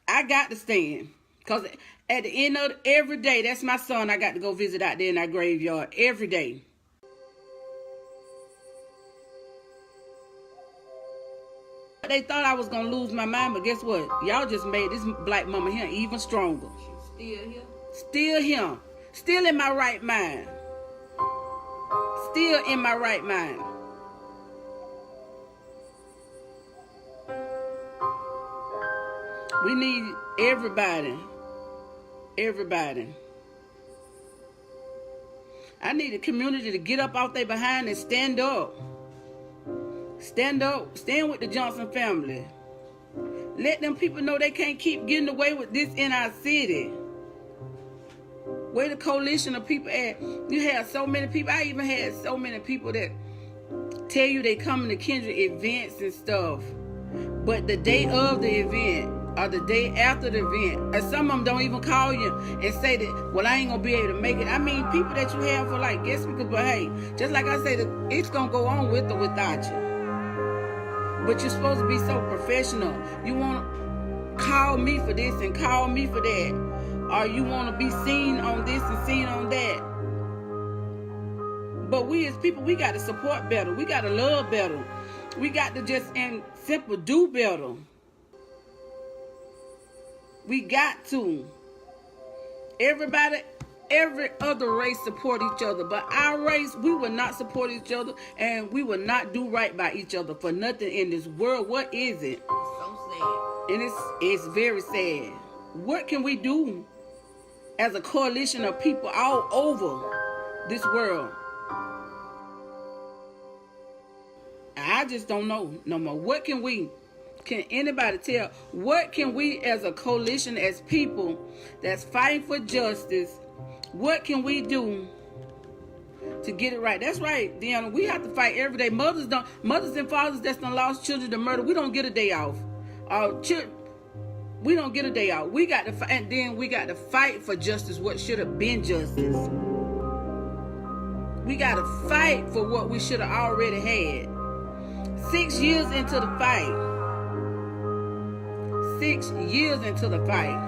B: I got to stand. Because at the end of every day, that's my son I got to go visit out there in that graveyard every day. They thought I was going to lose my mind, but guess what? Y'all just made this black mama here even stronger.
E: Still here.
B: Still here. Still in my right mind. Still in my right mind. We need everybody. Everybody. I need the community to get up off their behind and stand up. Stand up. Stand with the Johnson family. Let them people know they can't keep getting away with this in our city. Where the coalition of people at? You have so many people. I even had so many people that tell you they coming to Kendrick events and stuff. But the day of the event or the day after the event, and some of them don't even call you and say that, well, I ain't gonna be able to make it. I mean, people that you have for like guest speakers, but hey, just like I said, it's gonna go on with or without you. But you're supposed to be so professional. You want to call me for this and call me for that. Or you want to be seen on this and seen on that. But we as people, we got to support better. We got to love better. We got to just in simple do better. We got to. Everybody, every other race support each other, but our race, we will not support each other, and we will not do right by each other for nothing in this world. What is it?
E: So sad.
B: And it's very sad. What can we do as a coalition of people all over this world? I just don't know no more. What can anybody tell? What can we as a coalition, as people that's fighting for justice, what can we do to get it right? That's right, Deanna. We have to fight every day. Mothers and fathers that's done lost children to murder, we don't get a day off. We don't get a day off. We got to fight, and then we got to fight for justice, what should have been justice. We got to fight for what we should have already had. 6 years into the fight. 6 years into the fight.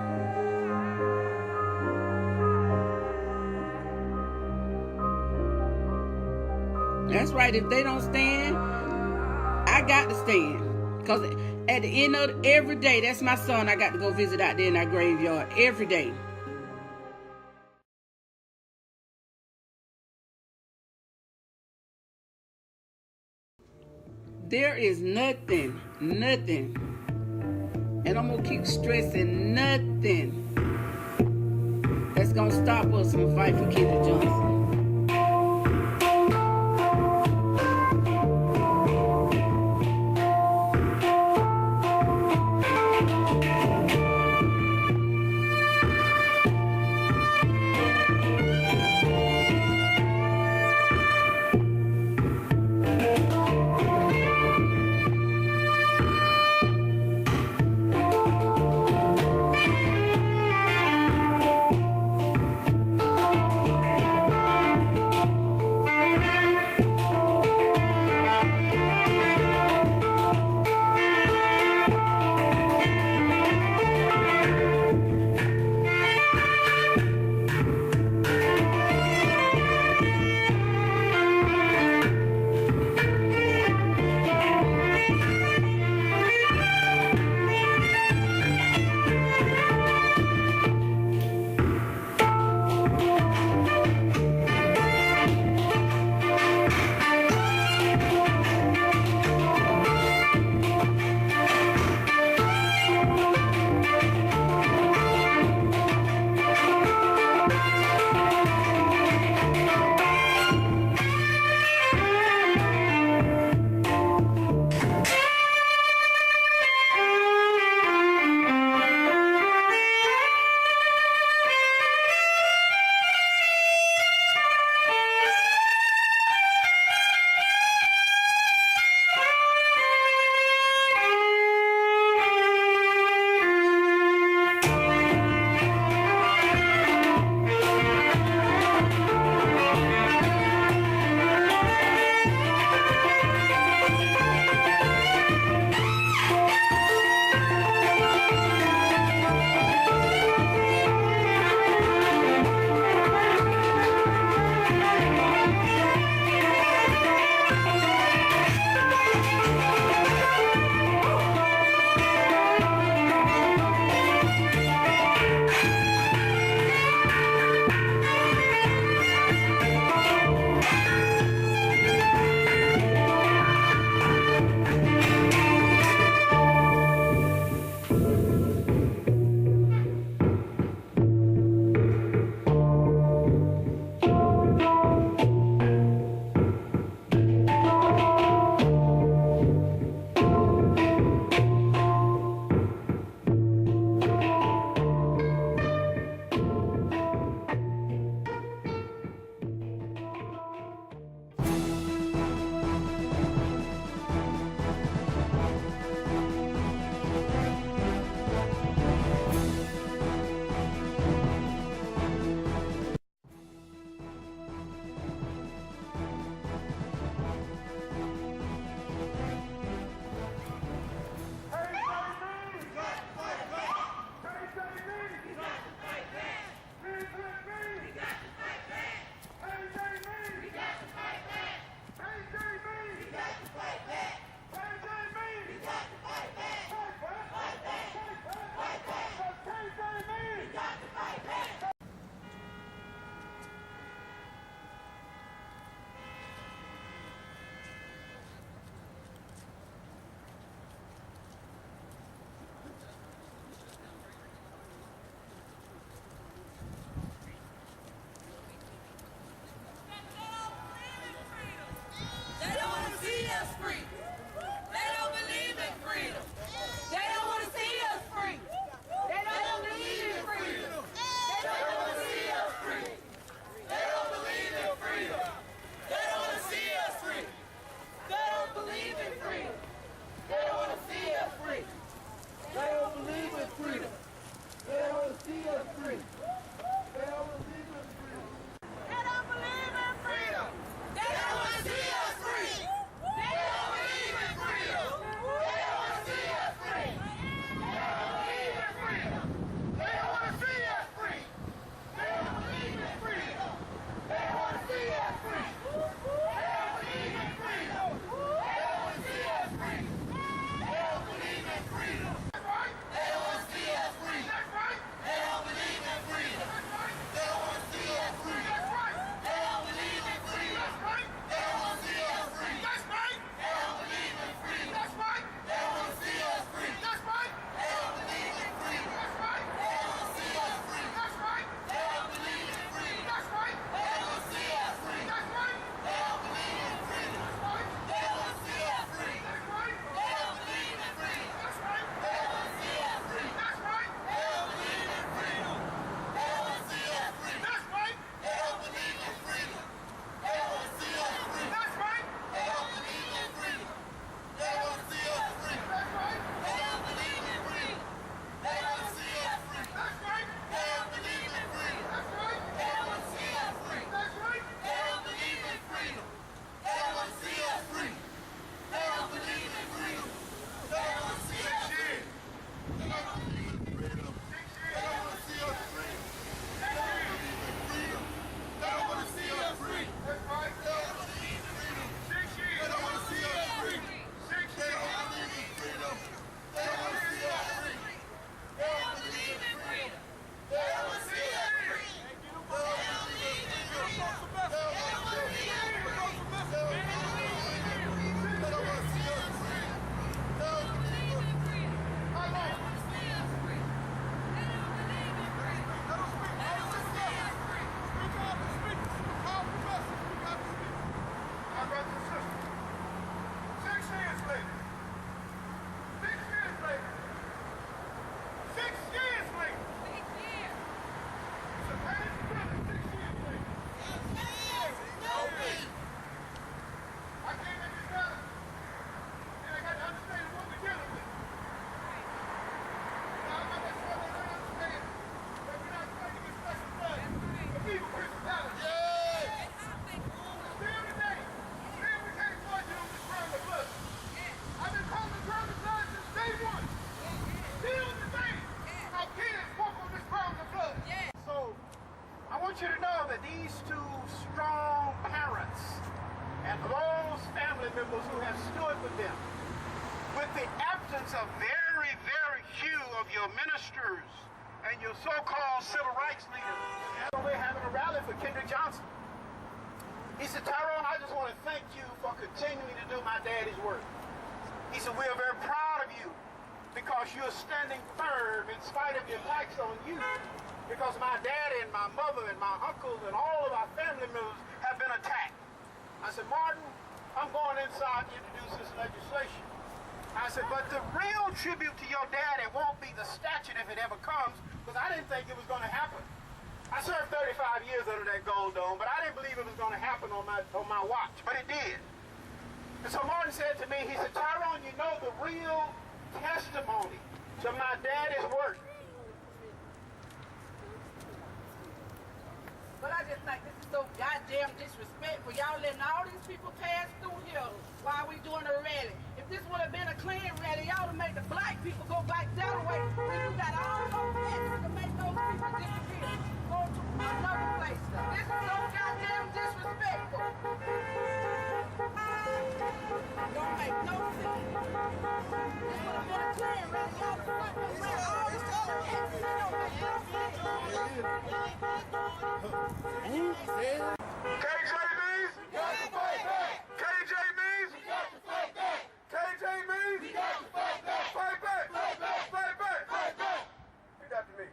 B: That's right. If they don't stand, I got to stand. Because at the end of every day, that's my son I got to go visit out there in that graveyard every day. There is nothing, and I'm going to keep stressing nothing that's going to stop us from fighting for Kendrick Johnson.
H: want you to know that these two strong parents and those family members who have stood with them, with the absence of very, very few of your ministers and your so-called civil rights leaders, we're having a rally for Kendrick Johnson. He said, Tyrone, I just want to thank you for continuing to do my daddy's work. He said, we are very proud of you because you're standing firm in spite of the attacks on you, because my daddy and my mother and my uncles and all of our family members have been attacked. I said, Martin, I'm going inside to introduce this legislation. I said, but the real tribute to your daddy won't be the statute if it ever comes, because I didn't think it was going to happen. I served 35 years under that gold dome, but I didn't believe it was going to happen on my watch, but it did. And so Martin said to me, he said, Tyrone, you know the real testimony to my daddy's work.
C: But I just think this is so goddamn disrespectful. Y'all letting all these people pass through here while we doing a rally. If this would have been a clean rally, y'all would have made the black people go back that way. When you got all those extras to make those people disappear. Go to another place. This is so goddamn disrespectful. Don't make no sense. This would have been a clean rally. Y'all would have went all this other extras. It don't make no sense.
A: KJ means? We got to fight back. KJ means? We got to fight back. KJ means? We got to fight back. Fight back. Fight back. Fight back. Fight back. Read that to me.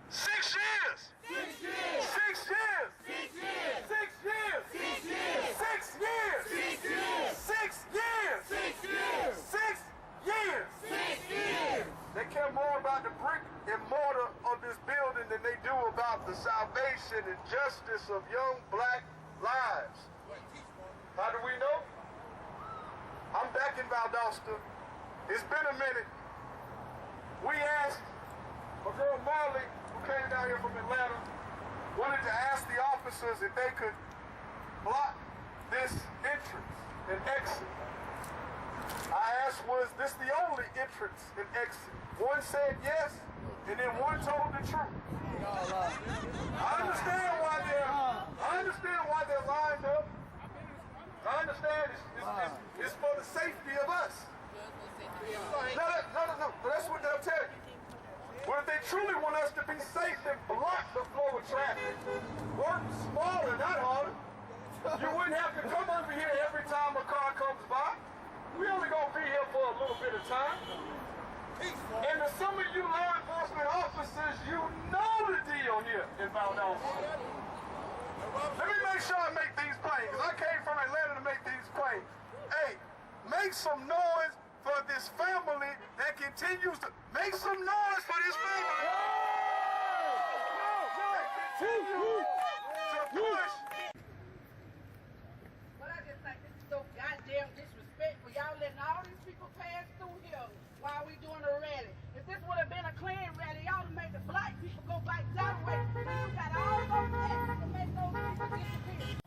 A: 6 years. 6 years. 6 years. 6 years. 6 years. 6 years. 6 years. 6 years. 6 years. 6 years. 6 years. 6 years. They care more about the brick and mortar of this building than they do about the salvation and justice of young black lives. How do we know? I'm back in Valdosta. It's been a minute. We asked my girl Marley, who came down here from Atlanta, wanted to ask the officers if they could block this entrance and exit. I asked, was this the only entrance and exit? One said yes, and then one told the truth. I understand why they're lined up. I understand it's for the safety of us. No, that's what they'll tell you. Well, if they truly want us to be safe, then block the flow of traffic. Work smaller, not harder. You wouldn't have to come over here every time a car comes by. We only gonna be here for a little bit of time. And to some of you law enforcement officers, you know the deal here in Valdosta. Let me make sure I make these plain, because I came from Atlanta to make these plain. Hey, make some noise for this family that continues to make some noise for this family. That continues to push.
C: But I just think this is so goddamn disrespectful. Y'all letting all these people pass through here while we doing a rally. If this would have been a clean rally, y'all would have made the black people go back that way. You got all those extras to make those people disappear.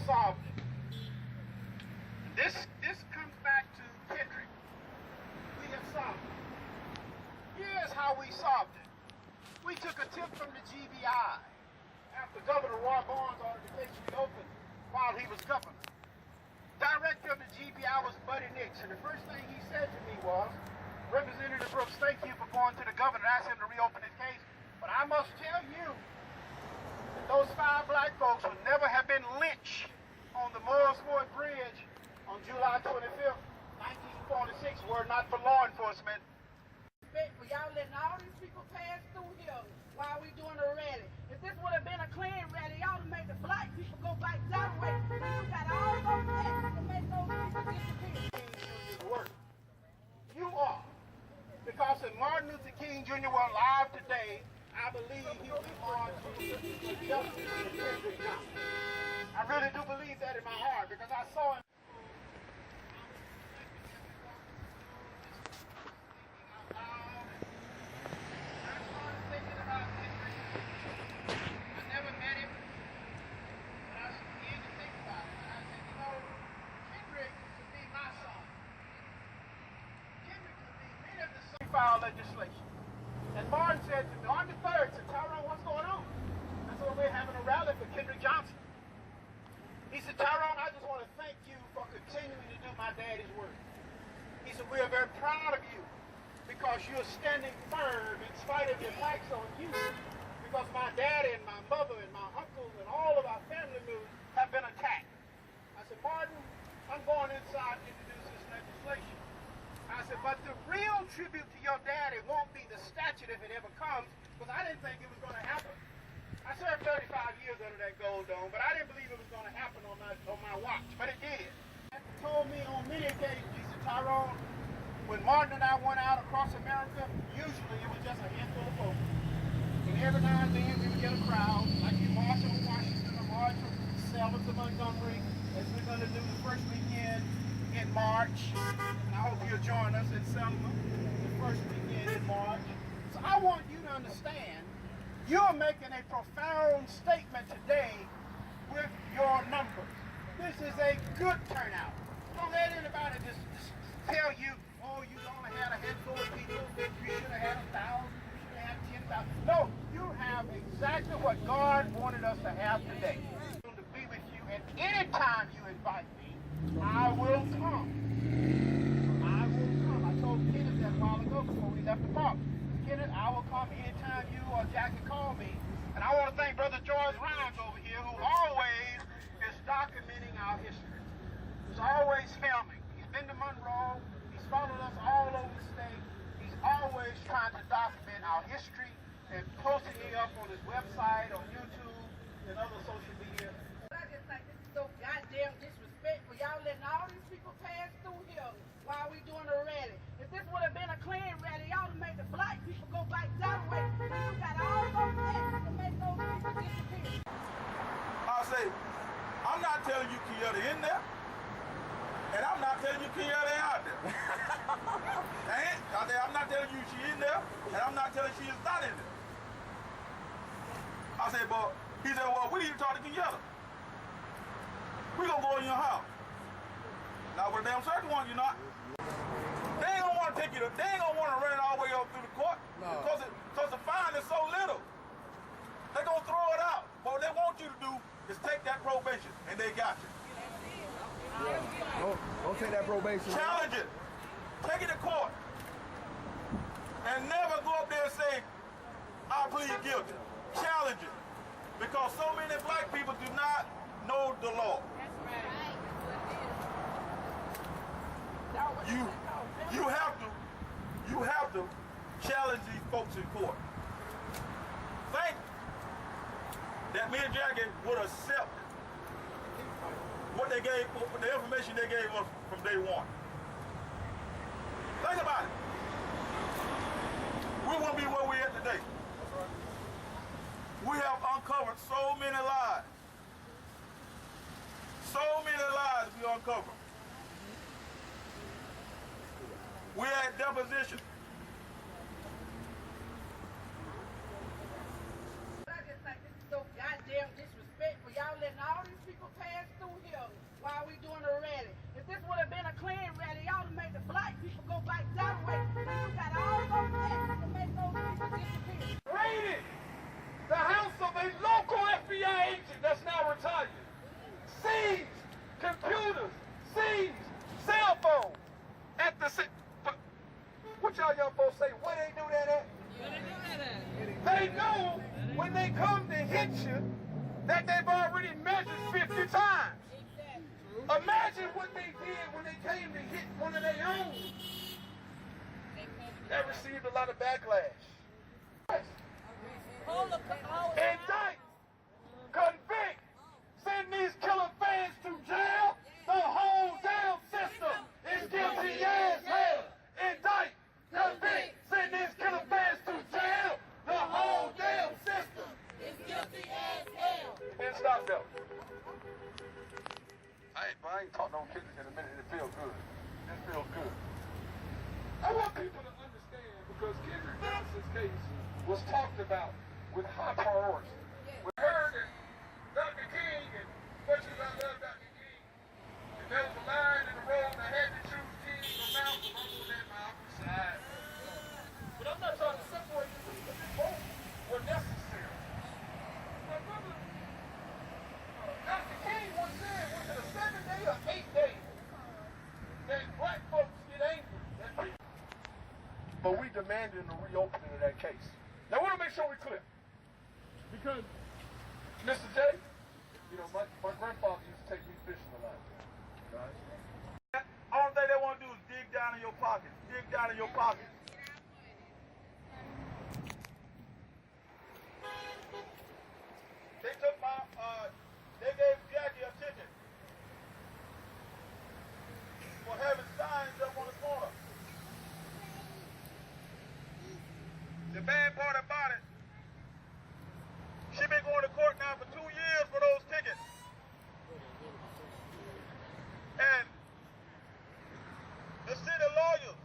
H: Solved it. This comes back to Kendrick. We have solved it. Here's how we solved it. We took a tip from the G.B.R. after Governor Roy Barnes ordered the case to be opened while he was governor. Director of the G.B.R. was Buddy Nix, and the first thing he said to me was, Representative Brooks, thank you for going to the governor and asking him to reopen his case, but I must tell you, those 5 black folks would never have been lynched on the Morris Ford Bridge on July 25th, 1946, were not for law enforcement.
C: Y'all letting all these people pass through here while we doing a rally. If this would have been a clean rally, y'all would have made the black people go back
H: King Jr. were alive today, I believe he would be marching for justice for Kendrick Johnson. I really do believe that in my heart because I saw him. Legislation. And Martin said to me on the 3rd, said, Tyrone, what's going on? I said, well, we're having a rally for Kendrick Johnson. He said, Tyrone, I just want to thank you for continuing to do my daddy's work. He said, we are very proud of you because you're standing firm in spite of the attacks on you because my daddy and my mother and my uncles and all of our family members have been attacked. I said, Martin, I'm going inside to introduce this legislation. I said, but the real tribute to your daddy won't be the statute if it ever comes, because I didn't think it was going to happen. I served 35 years under that gold dome, but I didn't believe it was going to happen on my watch, but it did. He told me on many occasions, he said, Tyrone, when Martin and I went out across America, usually it was just a handful of folks. And every now and then we would get a crowd, like you march on Washington or march from Selma to Montgomery, as we're going to do the first weekend in March. And I hope you'll join us in Selma the first weekend in March. So I want you to understand, you're making a profound statement today with your numbers. This is a good turnout. Don't let anybody just tell you, oh, you only had a handful of people, you should have had 1,000, you should have had 10,000. No, you have exactly what God wanted us to have today. To be with you, and anytime you invite me, I will come. I will come. I told Kenneth that a while ago before we left the park. Kenneth, I will come anytime you or Jackie call me. And I want to thank Brother George Rhymes over here, who always is documenting our history. He's always filming. He's been to Monroe. He's followed us all over the state. He's always trying to document our history and posting it up on his website, on YouTube, and other social media.
C: I just think this is so goddamn disrespectful. Y'all letting all these people pass through here while we doing a rally. If this would have been a clean rally, y'all would have made the black people go back that way. You got all those actions to make those people disappear.
F: I say, I'm not telling you Kyoto in there, and I'm not telling you Kyoto out there. I'm not telling you she in there, and I'm not telling she is not in there. I said, but he said, well, we need to talk to Kyoto. We gonna go in your house. Now, with a damn certain one, you're not. They ain't gonna want to take you to, they ain't gonna want to run it all the way up through the court. No. Because the fine is so little. They're gonna throw it out. But what they want you to do is take that probation, and they got you.
I: Don't take that probation.
F: Challenge it. Take it to court. And never go up there and say, I plead guilty. Challenge it. Because so many black people do not know the law. You have to challenge these folks in court. Think that me and Jackie would accept what they gave, the information they gave us from day one. Think about it. We wouldn't be where we're at today. We have uncovered so many lies. So many lies we uncovered. We had deposition.
C: I just think this is so goddamn disrespectful. Y'all letting all these people pass through here while we doing a rally. If this would have been a clean rally, y'all would have made the black people go back that way. You got all those actions to make those people disappear.
A: Raided the house of a local FBI agent that's now retired. Seized computers, seized cell phones at the what y'all folks say, where they do that at? They know when they come to hit you that they've already measured 50 times. Imagine what they did when they came to hit one of their own. They received a lot of backlash. Indict, convict, send these killer fans to jail. The whole damn system is guilty as hell. Indict, convict, send these killer fans to I ain't talked no Kendrick in a minute. It feels good. It feels good. I want people to understand because Kendrick Johnson's case was talked about with high priority. We heard that Dr. King, and much as I love Dr. King, and there was a line in the road and I had to choose King or Malcolm, I'm on that Malcolm side. But I'm not trying to separate the two because they both were necessary. My brother, Dr. King once said, was it a 7-day or 8-day that black folks get angry at people? But we demanded a reopening of that case. Now, I want to make sure we're clear. Because, Mr. J, you know, my grandfather used to take me fishing a lot. Right? All thing they want to do is dig down in your pockets. Dig down in your pockets. They took they gave Jackie a ticket for having signs up on the corner. The bad part about it, she been going to court now for 2 years for those tickets. And the city lawyers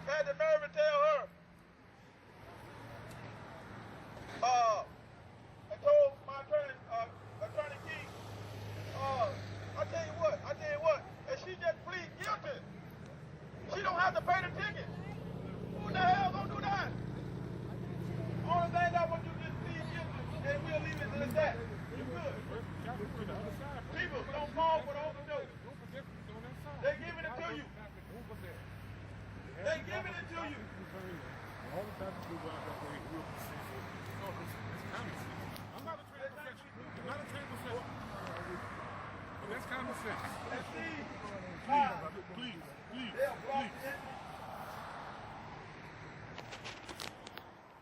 A: had the nerve to tell her, I told my attorney Keith, I tell you what, if she just plead guilty, she don't have to pay the ticket. Who the hell gonna do that? Only thing I want you to just plead guilty, and we'll leave it at that. You good? People don't fall for the overdose. They giving it to you. They giving it to you. I'm not a trained professional. But that's common sense. And see, please.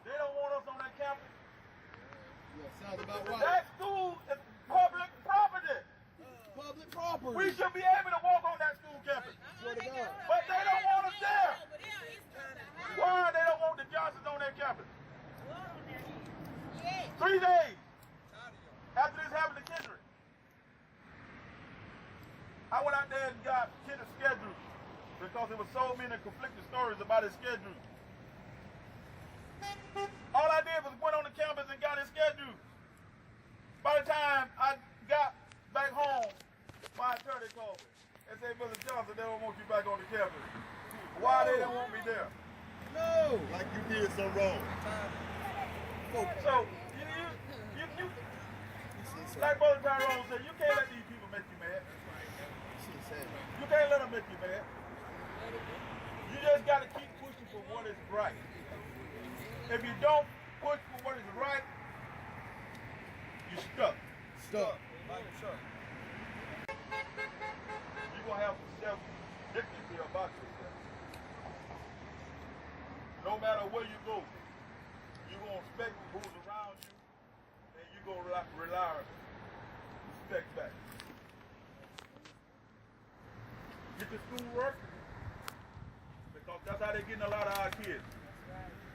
A: They don't want us on that campus.
I: Sounds about right.
A: That school is public property.
I: Public property.
A: We should be able to walk on that school campus.
I: Swear to God.
A: But they don't want us there. Why they don't want the Johnsons on their campus? 3 days after this happened to Kendrick, I went out there and got Kendrick's schedule because there were so many conflicting stories about his schedule. All I did was went on the campus and got his schedule. By the time I got back home, my attorney called me and said, Mr. Johnson, they don't want you back on the campus. Why they don't want me there?
I: No. Like you did so wrong.
A: So, you like Brother Tyrone said, you can't let these people make you mad. You can't let them make you mad. You just got to keep pushing for what is right. If you don't push for what is right, you're stuck.
I: Stuck.
A: You're going to have some self-dignity about yourself. No matter where you go, you're going to respect who's around you, and you're going to rely on respect back. Get your school work, because that's how they're getting a lot of our kids.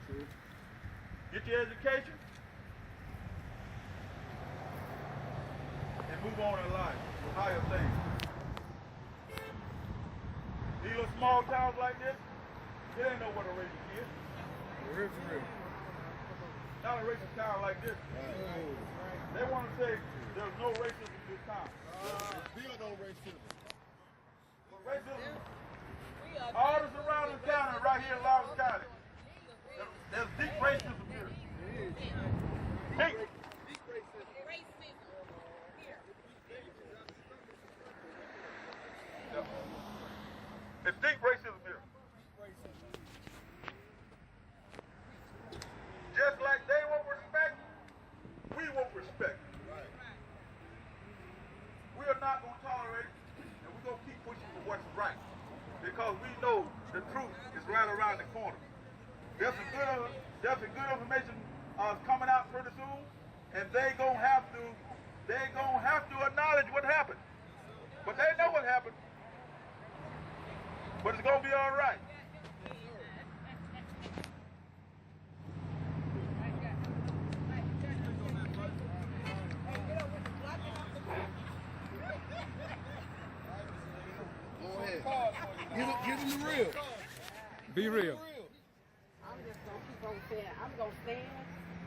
I: True.
A: Get your education, and move on in life with higher things. These little small towns like this, they ain't know what a racist is. Not a racist town like this. They want to say there's no racism in this town.
I: Still no racism.
A: Racism. All the surrounding county right here in Lawrence County. There's deep racism here. Deep. It's deep racism here. Just like they want respect, we want respect. We are not going to tolerate it, and we're going to keep pushing for what's right. Because we know the truth is right around the corner. There's some good information coming out pretty soon, and they gonna have to acknowledge what happened. But they know what happened. But it's gonna be all right.
I: Give them the real.
D: Be real.
C: I'm just gonna keep on saying, I'm gonna stand.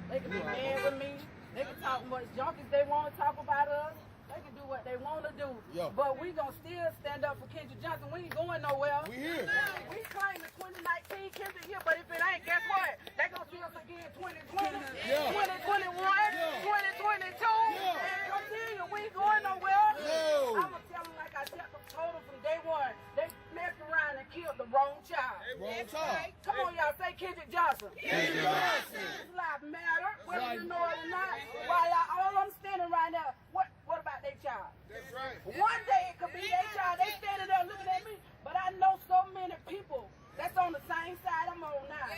C: They can be mad with me. They can talk much junk as they want to talk about us. They can do what they want to do.
I: Yeah.
C: But we gonna still stand up for Kendrick Johnson. We ain't going nowhere.
I: We here.
C: We claim the 2019 Kendrick here, but if it ain't, guess what? They gonna see us again 2020,
I: Yeah.
C: 2021,
I: Yeah.
C: 2022.
I: Yeah.
C: And continue. We ain't going nowhere.
I: No.
C: I'm gonna tell them like I told them from day one. They messed around and killed the wrong child.
I: Wrong time.
C: Come on, y'all, say Kendrick Johnson.
I: Kendrick Johnson.
C: His life matter, whether
I: Right.
C: you know it or not. While all I'm standing right now, what about their child?
I: That's right.
C: One day it could be their child. They standing there looking at me, but I know so many people that's on the same side I'm on now.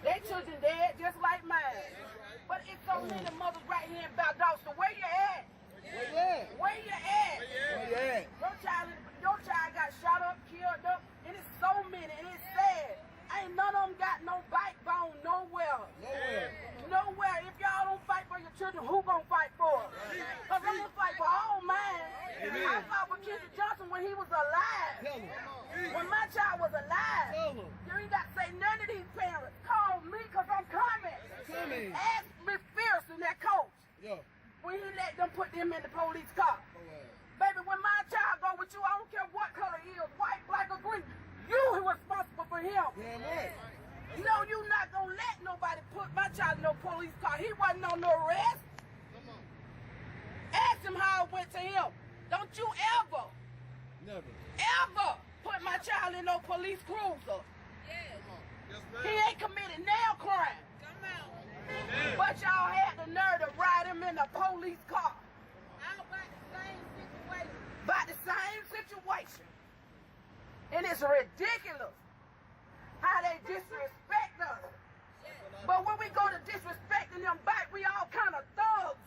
C: Their children dead just like mine. But it's so many mothers right here in Valdosta. Where you at?
I: Where you at?
C: Where you at?
I: Where you at?
C: Your child got shot up, killed up, and it's so many, and it's sad. Ain't none of them got no backbone nowhere.
I: Nowhere.
C: Nowhere. If y'all don't fight for your children, who gonna fight for them? Because I'm gonna fight for all mine. I fought for Kendrick Johnson when he was alive.
I: Tell them.
C: When my child was alive.
I: Tell them.
C: You ain't got to say none of these parents. Call me because I'm coming.
I: Coming.
C: Ask McPherson, that coach,
I: Yeah.
C: when he let them put them in the police car. Baby, when my child go with you, I don't care what color he is, white, black, or green. You are responsible for him.
I: Damn right.
C: No, you not gonna let nobody put my child in no police car. He wasn't on no arrest. Ask him how it went to him. Don't you ever,
I: Never.
C: put my child in no police cruiser. He ain't committed no crime. But y'all had the nerve to ride him in a police car. About the same situation. And it's ridiculous how they disrespect us. But when we go to disrespecting them back, we all kind of thugs.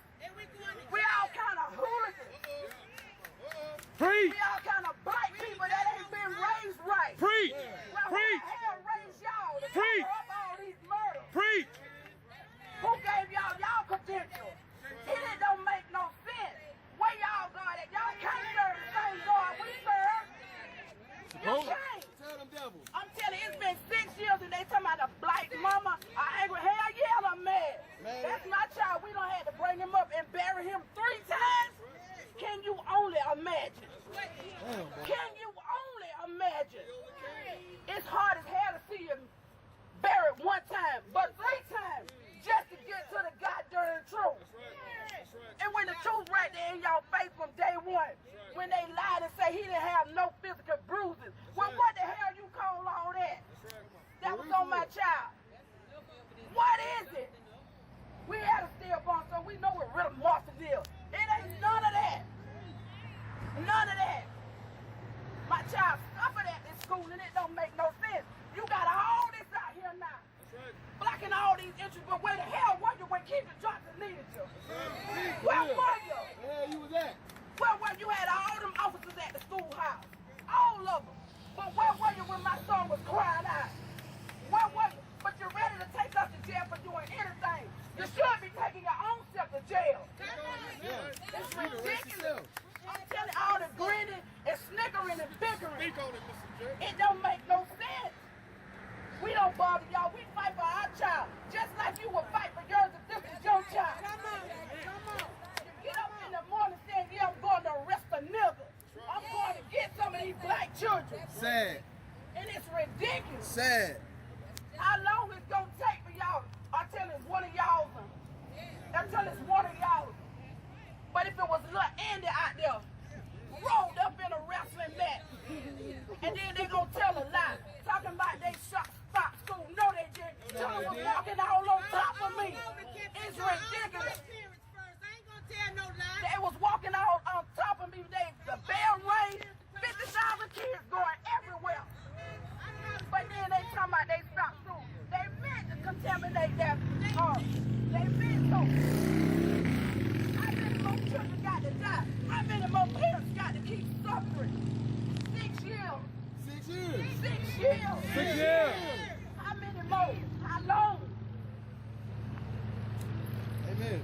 C: We all kind of hooligans.
D: Preach.
C: We all kind of black people that ain't been raised right.
D: Preach.
C: Well, who
D: Preach.
C: the hell raised y'all to
D: Preach.
C: cover up all these murders?
D: Preach.
C: Who gave y'all credentials? It don't make no sense. Where y'all got it? Y'all can't serve the same God we serve. You can't.
I: Tell them devils.
C: I'm telling you, it's been 6 years and they talking about a black mama. I angry. Hell yeah, I'm mad. That's my child. We done had to bring him up and bury him 3 times. Can you only imagine? Can you only imagine? It's hard as hell to see him buried 1 time, but 3 times just to get to the goddamn truth. And when the truth right there in y'all face from day one, when they lied and say he didn't have no physical bruises, well, what the hell you call all that? That was on my child. What is it? We had a stillborn, so we know what real Martha is. It ain't none of that. None of that. My child suffered at this school, and it don't make no sense. You got all this out here now. Blocking all these entries, but where the hell were you when Kendrick Johnson needed you? Where were you?
I: Where you was at?
C: Where were you? Had all them officers at the schoolhouse. All of them. But where were you when my son was crying out? Where were you? But you're ready to take us to jail for doing anything. You should be taking your own self to jail. It's ridiculous. I'm telling you, all the grinning and snickering and bickering. It don't make no sense. We don't bother y'all. We fight for our child. Just like you would fight for yours if this is your child. Come on. You get up in the morning saying, yeah, I'm going to arrest a nigga. I'm going to get some of these black children.
I: Sad.
C: And it's ridiculous.
I: Sad.
C: How long it's going to take for y'all? Until it's one of y'all. Until it's one of y'all. But if it was little Andy out there, rolled up in a wrestling match, and then they going to tell a lie, talking about they stop school. No, they didn't. Tell them was walking all on top of me. It's ridiculous. They was walking all on top of me. The bell rang, 50,000 kids going everywhere. But then they talking about they stopped school. They meant to contaminate that. They meant to. How many more children got to die? How many more parents got to keep suffering? 6 years.
I: 6 years.
C: 6 years.
I: 6 years.
C: How many more? How long?
I: Amen.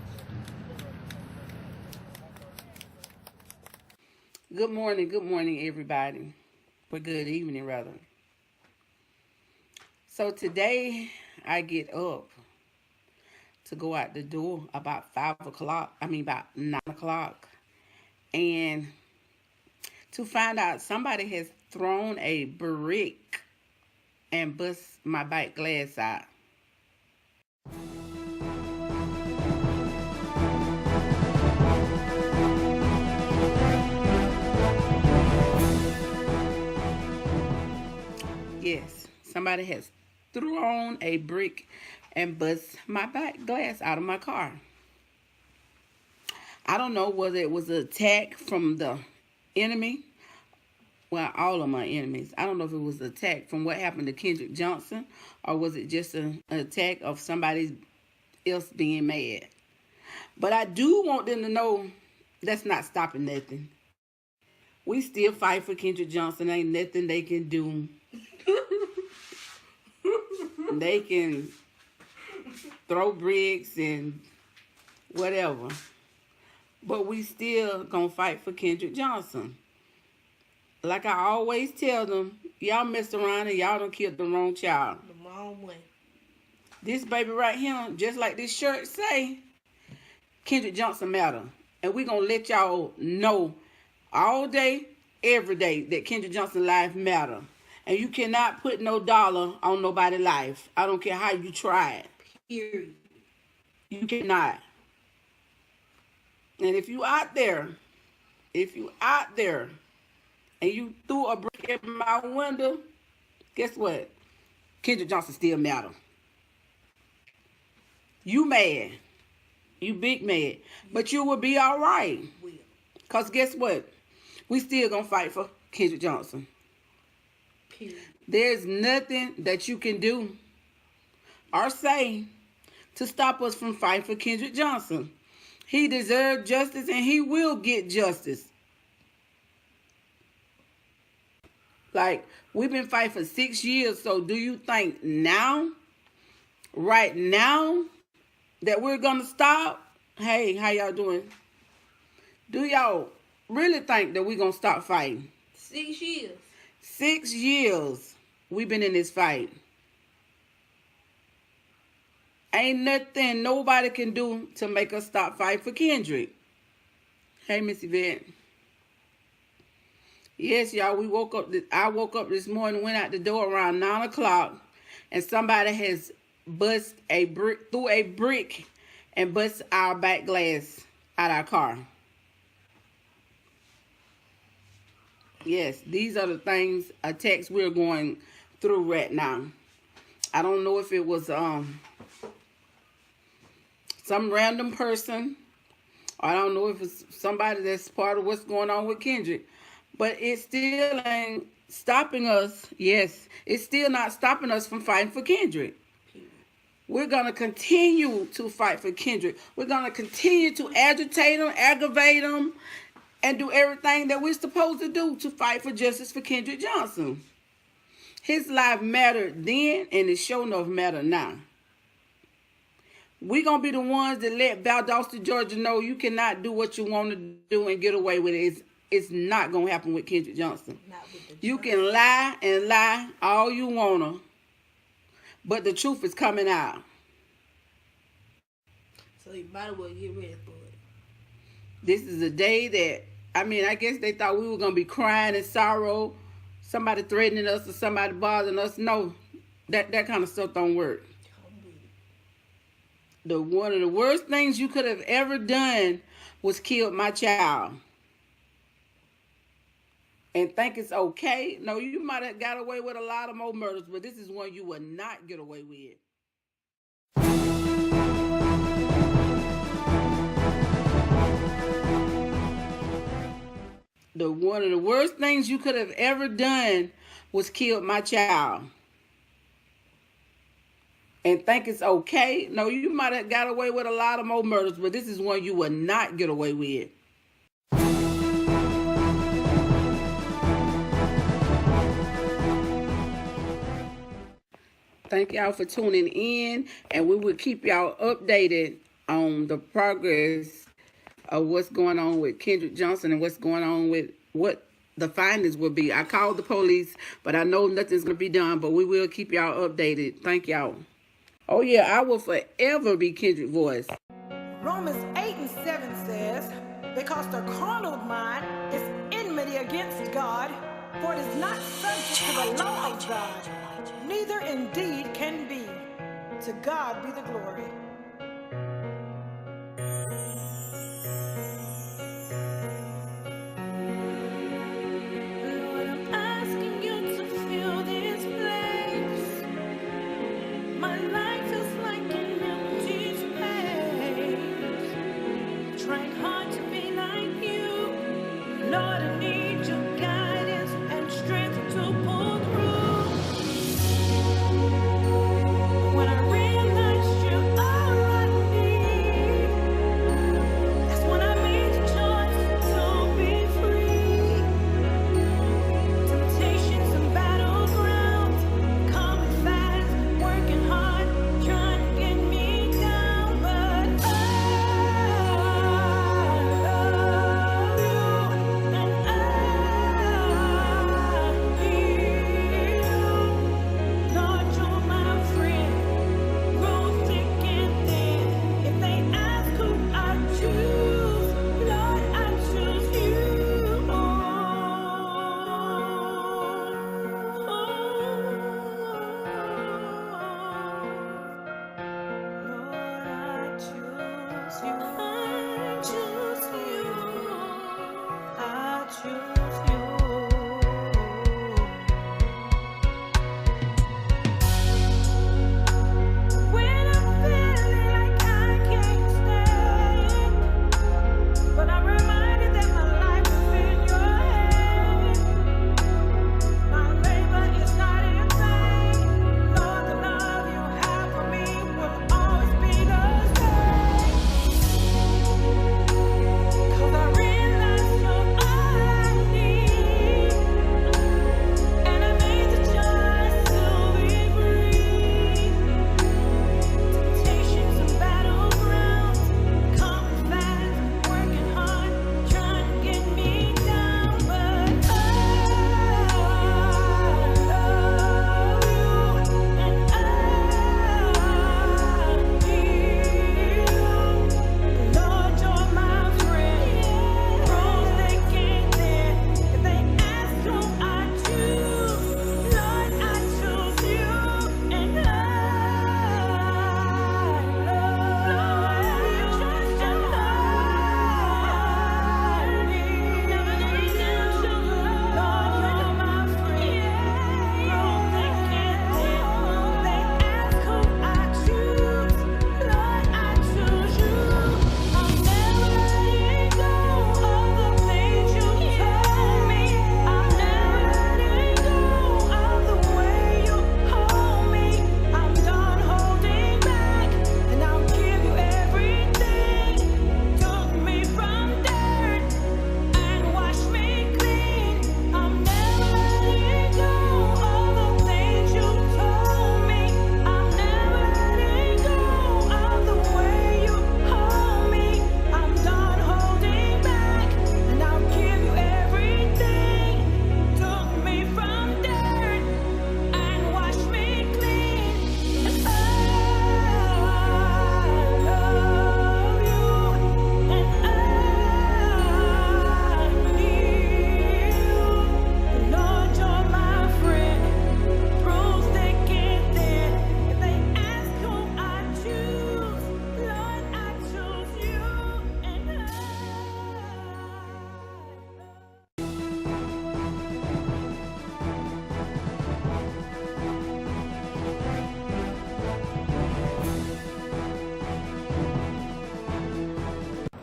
B: Good morning, everybody. But good evening, rather. So today I get up to go out the door about 5 o'clock. About 9 o'clock. And to find out somebody has thrown a brick and bust my back glass out. Yes, somebody has thrown a brick and bust my back glass out of my car. I don't know whether it was an attack from the enemy. Well, all of my enemies. I don't know if it was an attack from what happened to Kendrick Johnson, or was it just an attack of somebody else being mad. But I do want them to know that's not stopping nothing. We still fight for Kendrick Johnson. Ain't nothing they can do. They can throw bricks and whatever. But we still gonna fight for Kendrick Johnson. Like I always tell them, y'all messed around and y'all done killed the wrong child.
E: The wrong way.
B: This baby right here, just like this shirt say, Kendrick Johnson matter. And we gonna let y'all know all day, every day, that Kendrick Johnson life matter. And you cannot put no dollar on nobody's life. I don't care how you try it.
E: Period.
B: You cannot. And if you out there, and you threw a brick at my window, guess what? Kendrick Johnson still matter. You mad. You big mad. But you will be all right. Because guess what? We still going to fight for Kendrick Johnson.
E: Period.
B: There's nothing that you can do or say to stop us from fighting for Kendrick Johnson. He deserves justice and he will get justice. Like, we've been fighting for 6 years, so do you think now, right now, that we're going to stop? Hey, how y'all doing? Do y'all really think that we're going to stop fighting?
E: 6 years.
B: 6 years we've been in this fight. Ain't nothing nobody can do to make us stop fighting for Kendrick. Hey, Miss Yvette. Yes, y'all, I woke up this morning, went out the door around 9 o'clock, and somebody has threw a brick and bust our back glass out our car. Yes, these are the attacks we're going through right now. I don't know if it was some random person, or I don't know if it's somebody that's part of what's going on with Kendrick. But it still ain't stopping us. Yes, it's still not stopping us from fighting for Kendrick. We're going to continue to fight for Kendrick. We're going to continue to agitate him, aggravate him, and do everything that we're supposed to do to fight for justice for Kendrick Johnson. His life mattered then, and it sure enough matter now. We're going to be the ones that let Valdosta, Georgia know you cannot do what you want to do and get away with it. It's not going to happen with Kendrick Johnson. You can lie and lie all you want to, but the truth is coming out.
E: So you might as well get ready for it.
B: This is a day that, I guess they thought we were going to be crying in sorrow, somebody threatening us or somebody bothering us. No, that kind of stuff don't work. One of the worst things you could have ever done was kill my child. And think it's okay. No, you might have got away with a lot of more murders, but this is one you will not get away with. One of the worst things you could have ever done was kill my child. And think it's okay. No, you might have got away with a lot of more murders, but this is one you will not get away with. Thank y'all for tuning in, and we will keep y'all updated on the progress of what's going on with Kendrick Johnson and what's going on with what the findings will be. I called the police, but I know nothing's going to be done, but we will keep y'all updated. Thank y'all. Oh, yeah, I will forever be Kendrick's voice.
J: Romans 8:7 says, because the carnal mind is enmity against God, for it is not subject to the law of God, neither indeed can be. To God be the glory. Lord, I'm asking you to fill this place. My life is like an empty space. Trying hard to be like you. Lord, I need your guidance and strength to pull through. When I realize you're all I need, that's when I made the choice to be free. Temptations and battlegrounds, coming fast, working hard, trying to get me down, but I love you and I need you. Lord, you're my friend, through thick and thin. If they ask who I choose, Lord, I choose you. Lord, I choose you. I choose you. When I'm feeling like I can't stand, but I'm reminded that my life is in your hands. My labor is not in vain. Lord, the love you have for me will always be the same. 'Cause I realize you're all I need, and I made the choice to be free. Temptations and battlegrounds, coming fast, working hard, trying to get me down, but I love you and I need you. Lord, you're my friend, through thick and thin. If they ask who I choose, Lord, I choose you, and I I'm done holding back, and I'll give you everything. Took me from dirt and washed me clean. I'm never letting go of the things you told me. I'm never letting go of the way you hold me. I'm done holding back, and I'll give you everything. Took me from dirt and washed me clean. And I love you, and I need you. Lord, you're my friend, through thick and thin. If they ask who I choose, Lord, I choose you, and I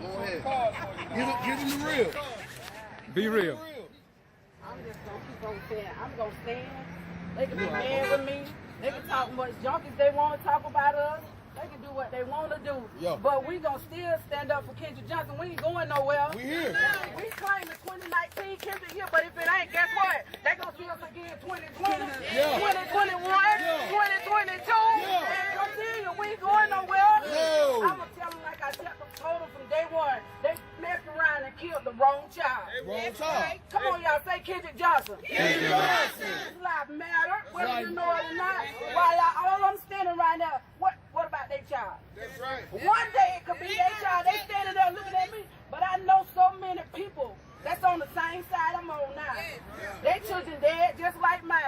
I: Go ahead. Get in the real.
D: Be real.
C: I'm just gonna keep on saying, I'm gonna stand. They can be mad with me. They can talk much junk if they want to talk about us. They can do what they want to do.
I: Yeah.
C: But we gonna still stand up for Kendrick Johnson. We ain't going nowhere.
I: We here.
C: We claiming 2019 Kendrick here, but if it ain't, guess what? They gonna see us again 2020,
I: Yeah.
C: 2021,
I: Yeah.
C: 2022.
I: Yeah.
C: And continue. We ain't going nowhere.
I: No.
C: I'm gonna tell them like I told them from day one. They messed around and killed the wrong child.
I: Wrong child.
C: Come on, y'all, say Kendrick Johnson.
I: Kendrick Johnson.
C: His life matter, whether you know it or not. While all I'm standing right now, what about their child?
I: That's right.
C: One day it could be their child. They standing there looking at me, but I know so many people that's on the same side I'm on now. Their children dead just like mine.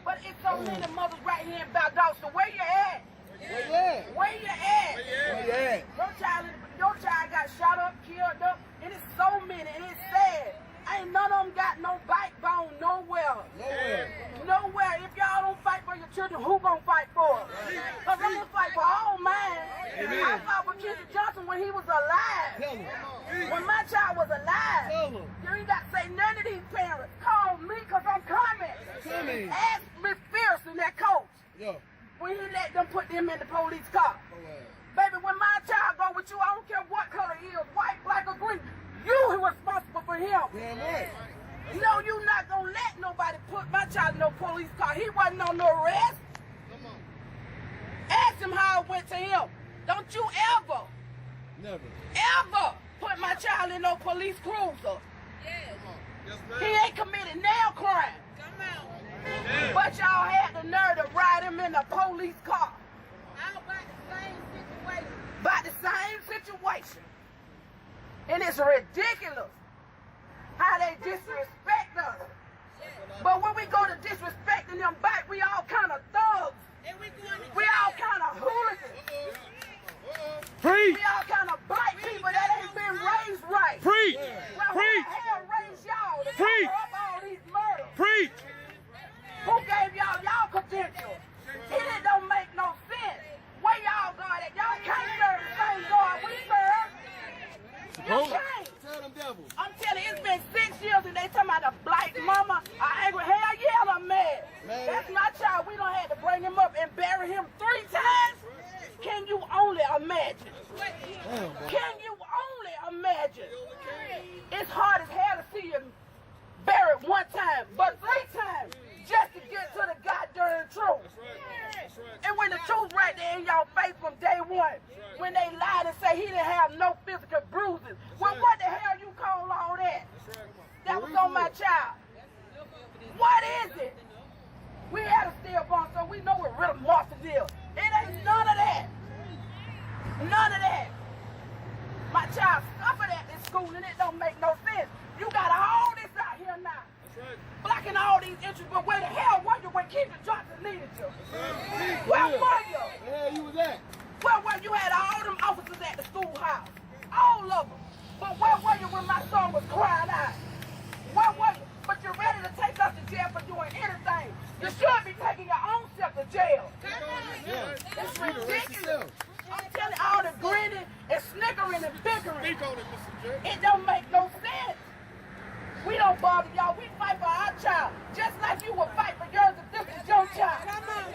C: But it's so many mothers right here in Valdosta. Where you at?
I: Where you at?
C: Where you at?
I: Where you at?
C: Your child got shot up, killed up. It is so many, and it's sad. Ain't none of them got no backbone nowhere. Nowhere. If y'all don't fight for your children, who gonna fight for them? Because I'm gonna fight for all mine. I fought for Kendrick Johnson when he was alive.
I: Tell him.
C: When my child was alive.
I: Tell him.
C: You ain't got to say none of these parents. Call me because I'm coming.
I: Coming.
C: Ask Miss Pearson, that coach,
I: Yo.
C: when he let them put them in the police car. Baby, when my child go with you, I don't care what color he is, white, black, or green. You responsible for him.
I: Damn right.
C: No, you not gonna let nobody put my child in no police car. He wasn't on no arrest.
I: Come on.
C: Ask him how it went to him. Don't you ever,
I: Never.
C: put my child in no police cruiser.
I: Yes,
C: He ain't committed no crime.
J: Come on.
C: But y'all had the nerve to ride him in a police car.
J: All about the same situation.
C: About the same situation. And it's ridiculous how they disrespect us. But when we go to disrespecting them back, we all kind of thugs.
J: And we going to
C: We all kind of hooligans.
I: Preach.
C: We all kind of black people that ain't been raised right.
I: Preach.
C: Well, who
I: Preach.
C: the hell raised y'all to
I: Preach.
C: cover up all these murders?
I: Preach.
C: Who gave y'all credentials? It don't make no sense. Where y'all got it? Y'all can't serve the same God we serve. You can't.
I: Tell them devils.
C: I'm telling you, it's been 6 years and they talking about a black mama. I angry. Hell yeah, I'm mad.
I: Man.
C: That's my child. We don't have to bring him up and bury him 3 times. Can you only imagine?
I: Damn, boy.
C: Can you only imagine? It's hard as hell to see him buried 1 time, but 3 times just to get to the goddamn truth. And when the truth right there in y'all face from day one, when they lied and say he didn't have no physical bruises, well, what the hell you call all that? That was on my child. What is it? We had a stillborn, so we know what real Martha is. It ain't none of that. None of that. My child suffered at this school and it don't make no sense. You got all this out here now. Blocking all these entries, but where the hell were you when Kendrick Johnson needed you? Where were you?
I: Where you was at?
C: Where were you? Had all them officers at the schoolhouse. All of them. But where were you when my son was crying out? Where were you? But you're ready to take us to jail for doing anything. You should be taking your own self to jail. It's ridiculous. I'm telling you, all the grinning and snickering and bickering. It don't make no sense. We don't bother y'all. We fight for our child. Just like you would fight for yours if this is your child. Come on.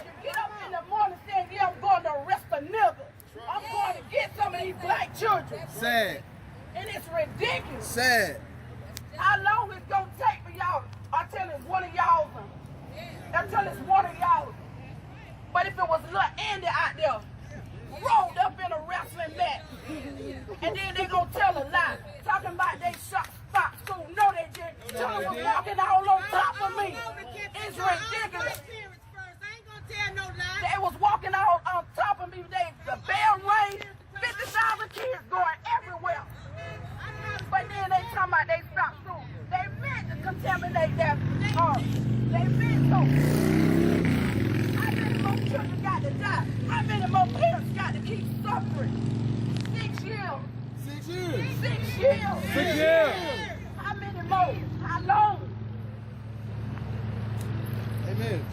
C: You get up in the morning saying, yeah, I'm going to arrest a nigga. I'm going to get some of these black children.
I: Sad.
C: And it's ridiculous.
I: Sad.
C: How long it's going to take for y'all? Until it's one of y'all. Until it's one of y'all. But if it was little Andy out there, rolled up in a wrestling match, and then they gonna tell a lie, talking about they stop school. No, they didn't. Children was walking all on top of me. It's ridiculous. They was walking all on top of me. The bell rang, 50,000 kids going everywhere. But then they talking about they stopped school. They meant to contaminate that. They meant to. How many more children got to die? How many more parents got to keep suffering? 6 years.
I: 6 years.
C: 6 years.
I: 6 years.
C: How many more? How long?
I: Amen.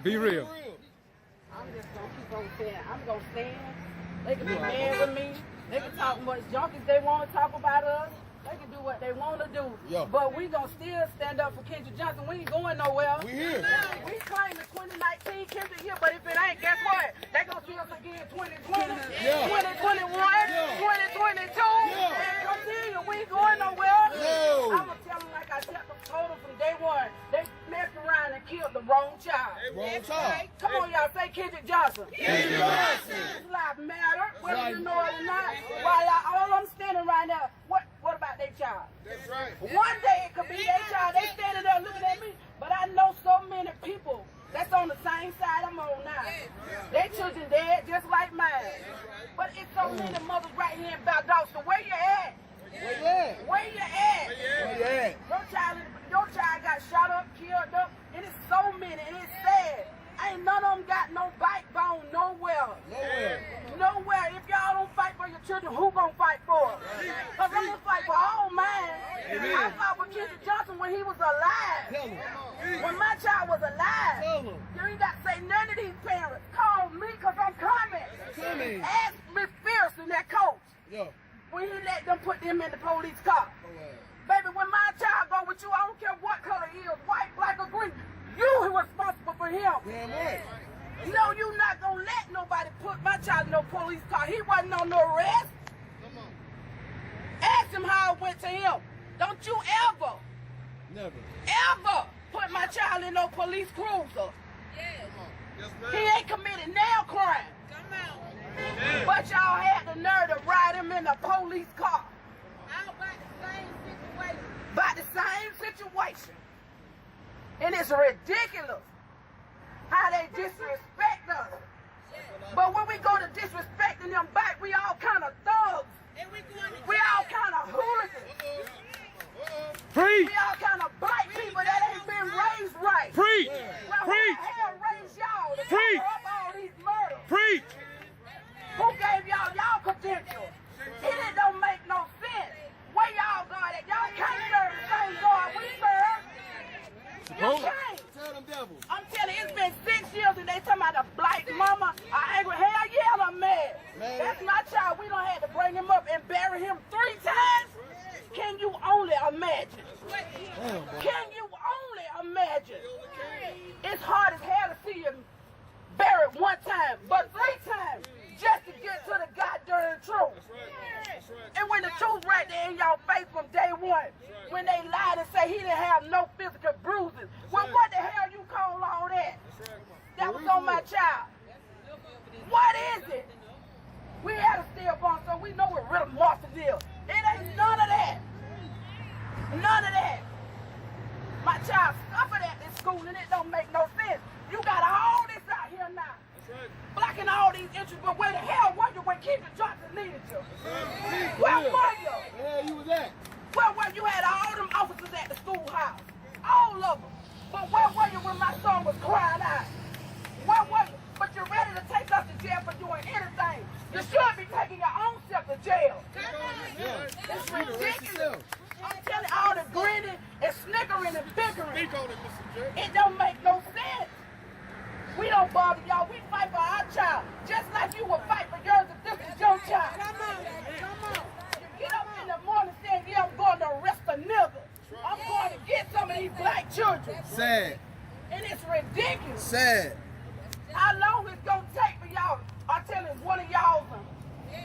D: Be real.
C: I'm just gonna keep on saying, I'm gonna stand. They can be mad with me. They can talk much junk if they want to talk about us. They can do what they want to do.
I: Yeah.
C: But we gonna still stand up for Kendrick Johnson. We ain't going nowhere.
I: We here.
C: We claiming 2019 Kendrick here, but if it ain't, guess what? They gonna see us again 2020,
I: Yeah.
C: 2021,
I: Yeah.
C: 2022.
I: Yeah.
C: And continue. We ain't going nowhere.
I: No.
C: I'm gonna tell them like I told them from day one. They messed around and killed the wrong child.
I: Wrong child.
C: Come on, y'all, say Kendrick Johnson.
I: Kendrick Johnson.
C: His life matter, whether
I: Right.
C: you know it or not. While all I'm standing right now, what about their child?
I: That's right.
C: One day it could be their child. They standing there looking at me, but I know so many people that's on the same side I'm on now. Their children dead just like mine. But it's so many mothers right here in Valdosta. Where you at?
I: Where you at?
C: Where you at?
I: Where you at?
C: Your child got shot up, killed up, and it's so many, and it's sad. Ain't none of them got no backbone nowhere.
I: Nowhere.
C: Nowhere. If y'all don't fight for your children, who gonna fight for them? Because I'm gonna fight for all mine.
I: Amen.
C: I fought for Kendrick Johnson when he was alive.
I: Tell him.
C: When my child was alive.
I: Tell him.
C: You ain't got to say none of these parents. Call me because I'm coming.
I: Coming.
C: Ask Miss Pearson, that coach,
I: Yeah.
C: when he let them put them in the police car. Baby, when my child go with you, I don't care what color he is, white, black, or green. You responsible for him.
I: Damn right.
C: No, you not gonna let nobody put my child in no police car. He wasn't on no arrest.
I: Come on.
C: Ask him how it went to him. Don't you ever,
I: Never.
C: ever put my child in no police cruiser. He ain't committed no crime. But y'all had the nerve to ride him in a police car. About the same situation. And it's ridiculous how they disrespect us. But when we go to disrespecting them back, we all kind of thugs. We all kind of hooligans.
D: Preach.
C: We all kind of black people that ain't been raised right.
D: Preach.
C: Well, who
D: Preach.
C: the hell raised y'all to
D: Preach.
C: cover up all these murders?
D: Preach.
C: Who gave y'all credentials? It don't make no sense. Where y'all got it? Y'all can't serve the same God we serve. You can't.
I: Tell them devils.
C: I'm telling you, it's been 6 years and they talking about a black mama. I angry. Hell yeah, I'm mad.
I: Man.
C: That's my child. We done had to bring him up and bury him 3 times. Can you only imagine?
I: Damn, boy.
C: Can you only imagine? It's hard as hell to see him buried 1 time, but 3 times just to get to the goddamn truth. And when the truth right there in y'all face from day one, when they lied and say he didn't have no physical bruises, well, what the hell you call all that? That was on my child. What is it? We had a stillborn, so we know what real Martha is. It ain't none of that. None of that. My child suffered at this school and it don't make no sense. You got all this out here now. Blocking all these interests, but where the hell were you when Kendrick Johnson needed you? Where were you?
I: Where you was at?
C: Where were you? Had all them officers at the schoolhouse. All of them. But where were you when my son was crying out? Where were you? But you're ready to take us to jail for doing anything. You should be taking your own self to jail.
I: Yeah.
C: It's ridiculous. I'm telling you, all the grinning and snickering and bickering. It don't make no sense. We don't bother y'all. We fight for our child. Just like you would fight for yours if this is your child. Come on. You get up in the morning saying, yeah, I'm going to arrest a nigga. I'm going to get some of these black children.
I: Sad.
C: And it's ridiculous.
I: Sad.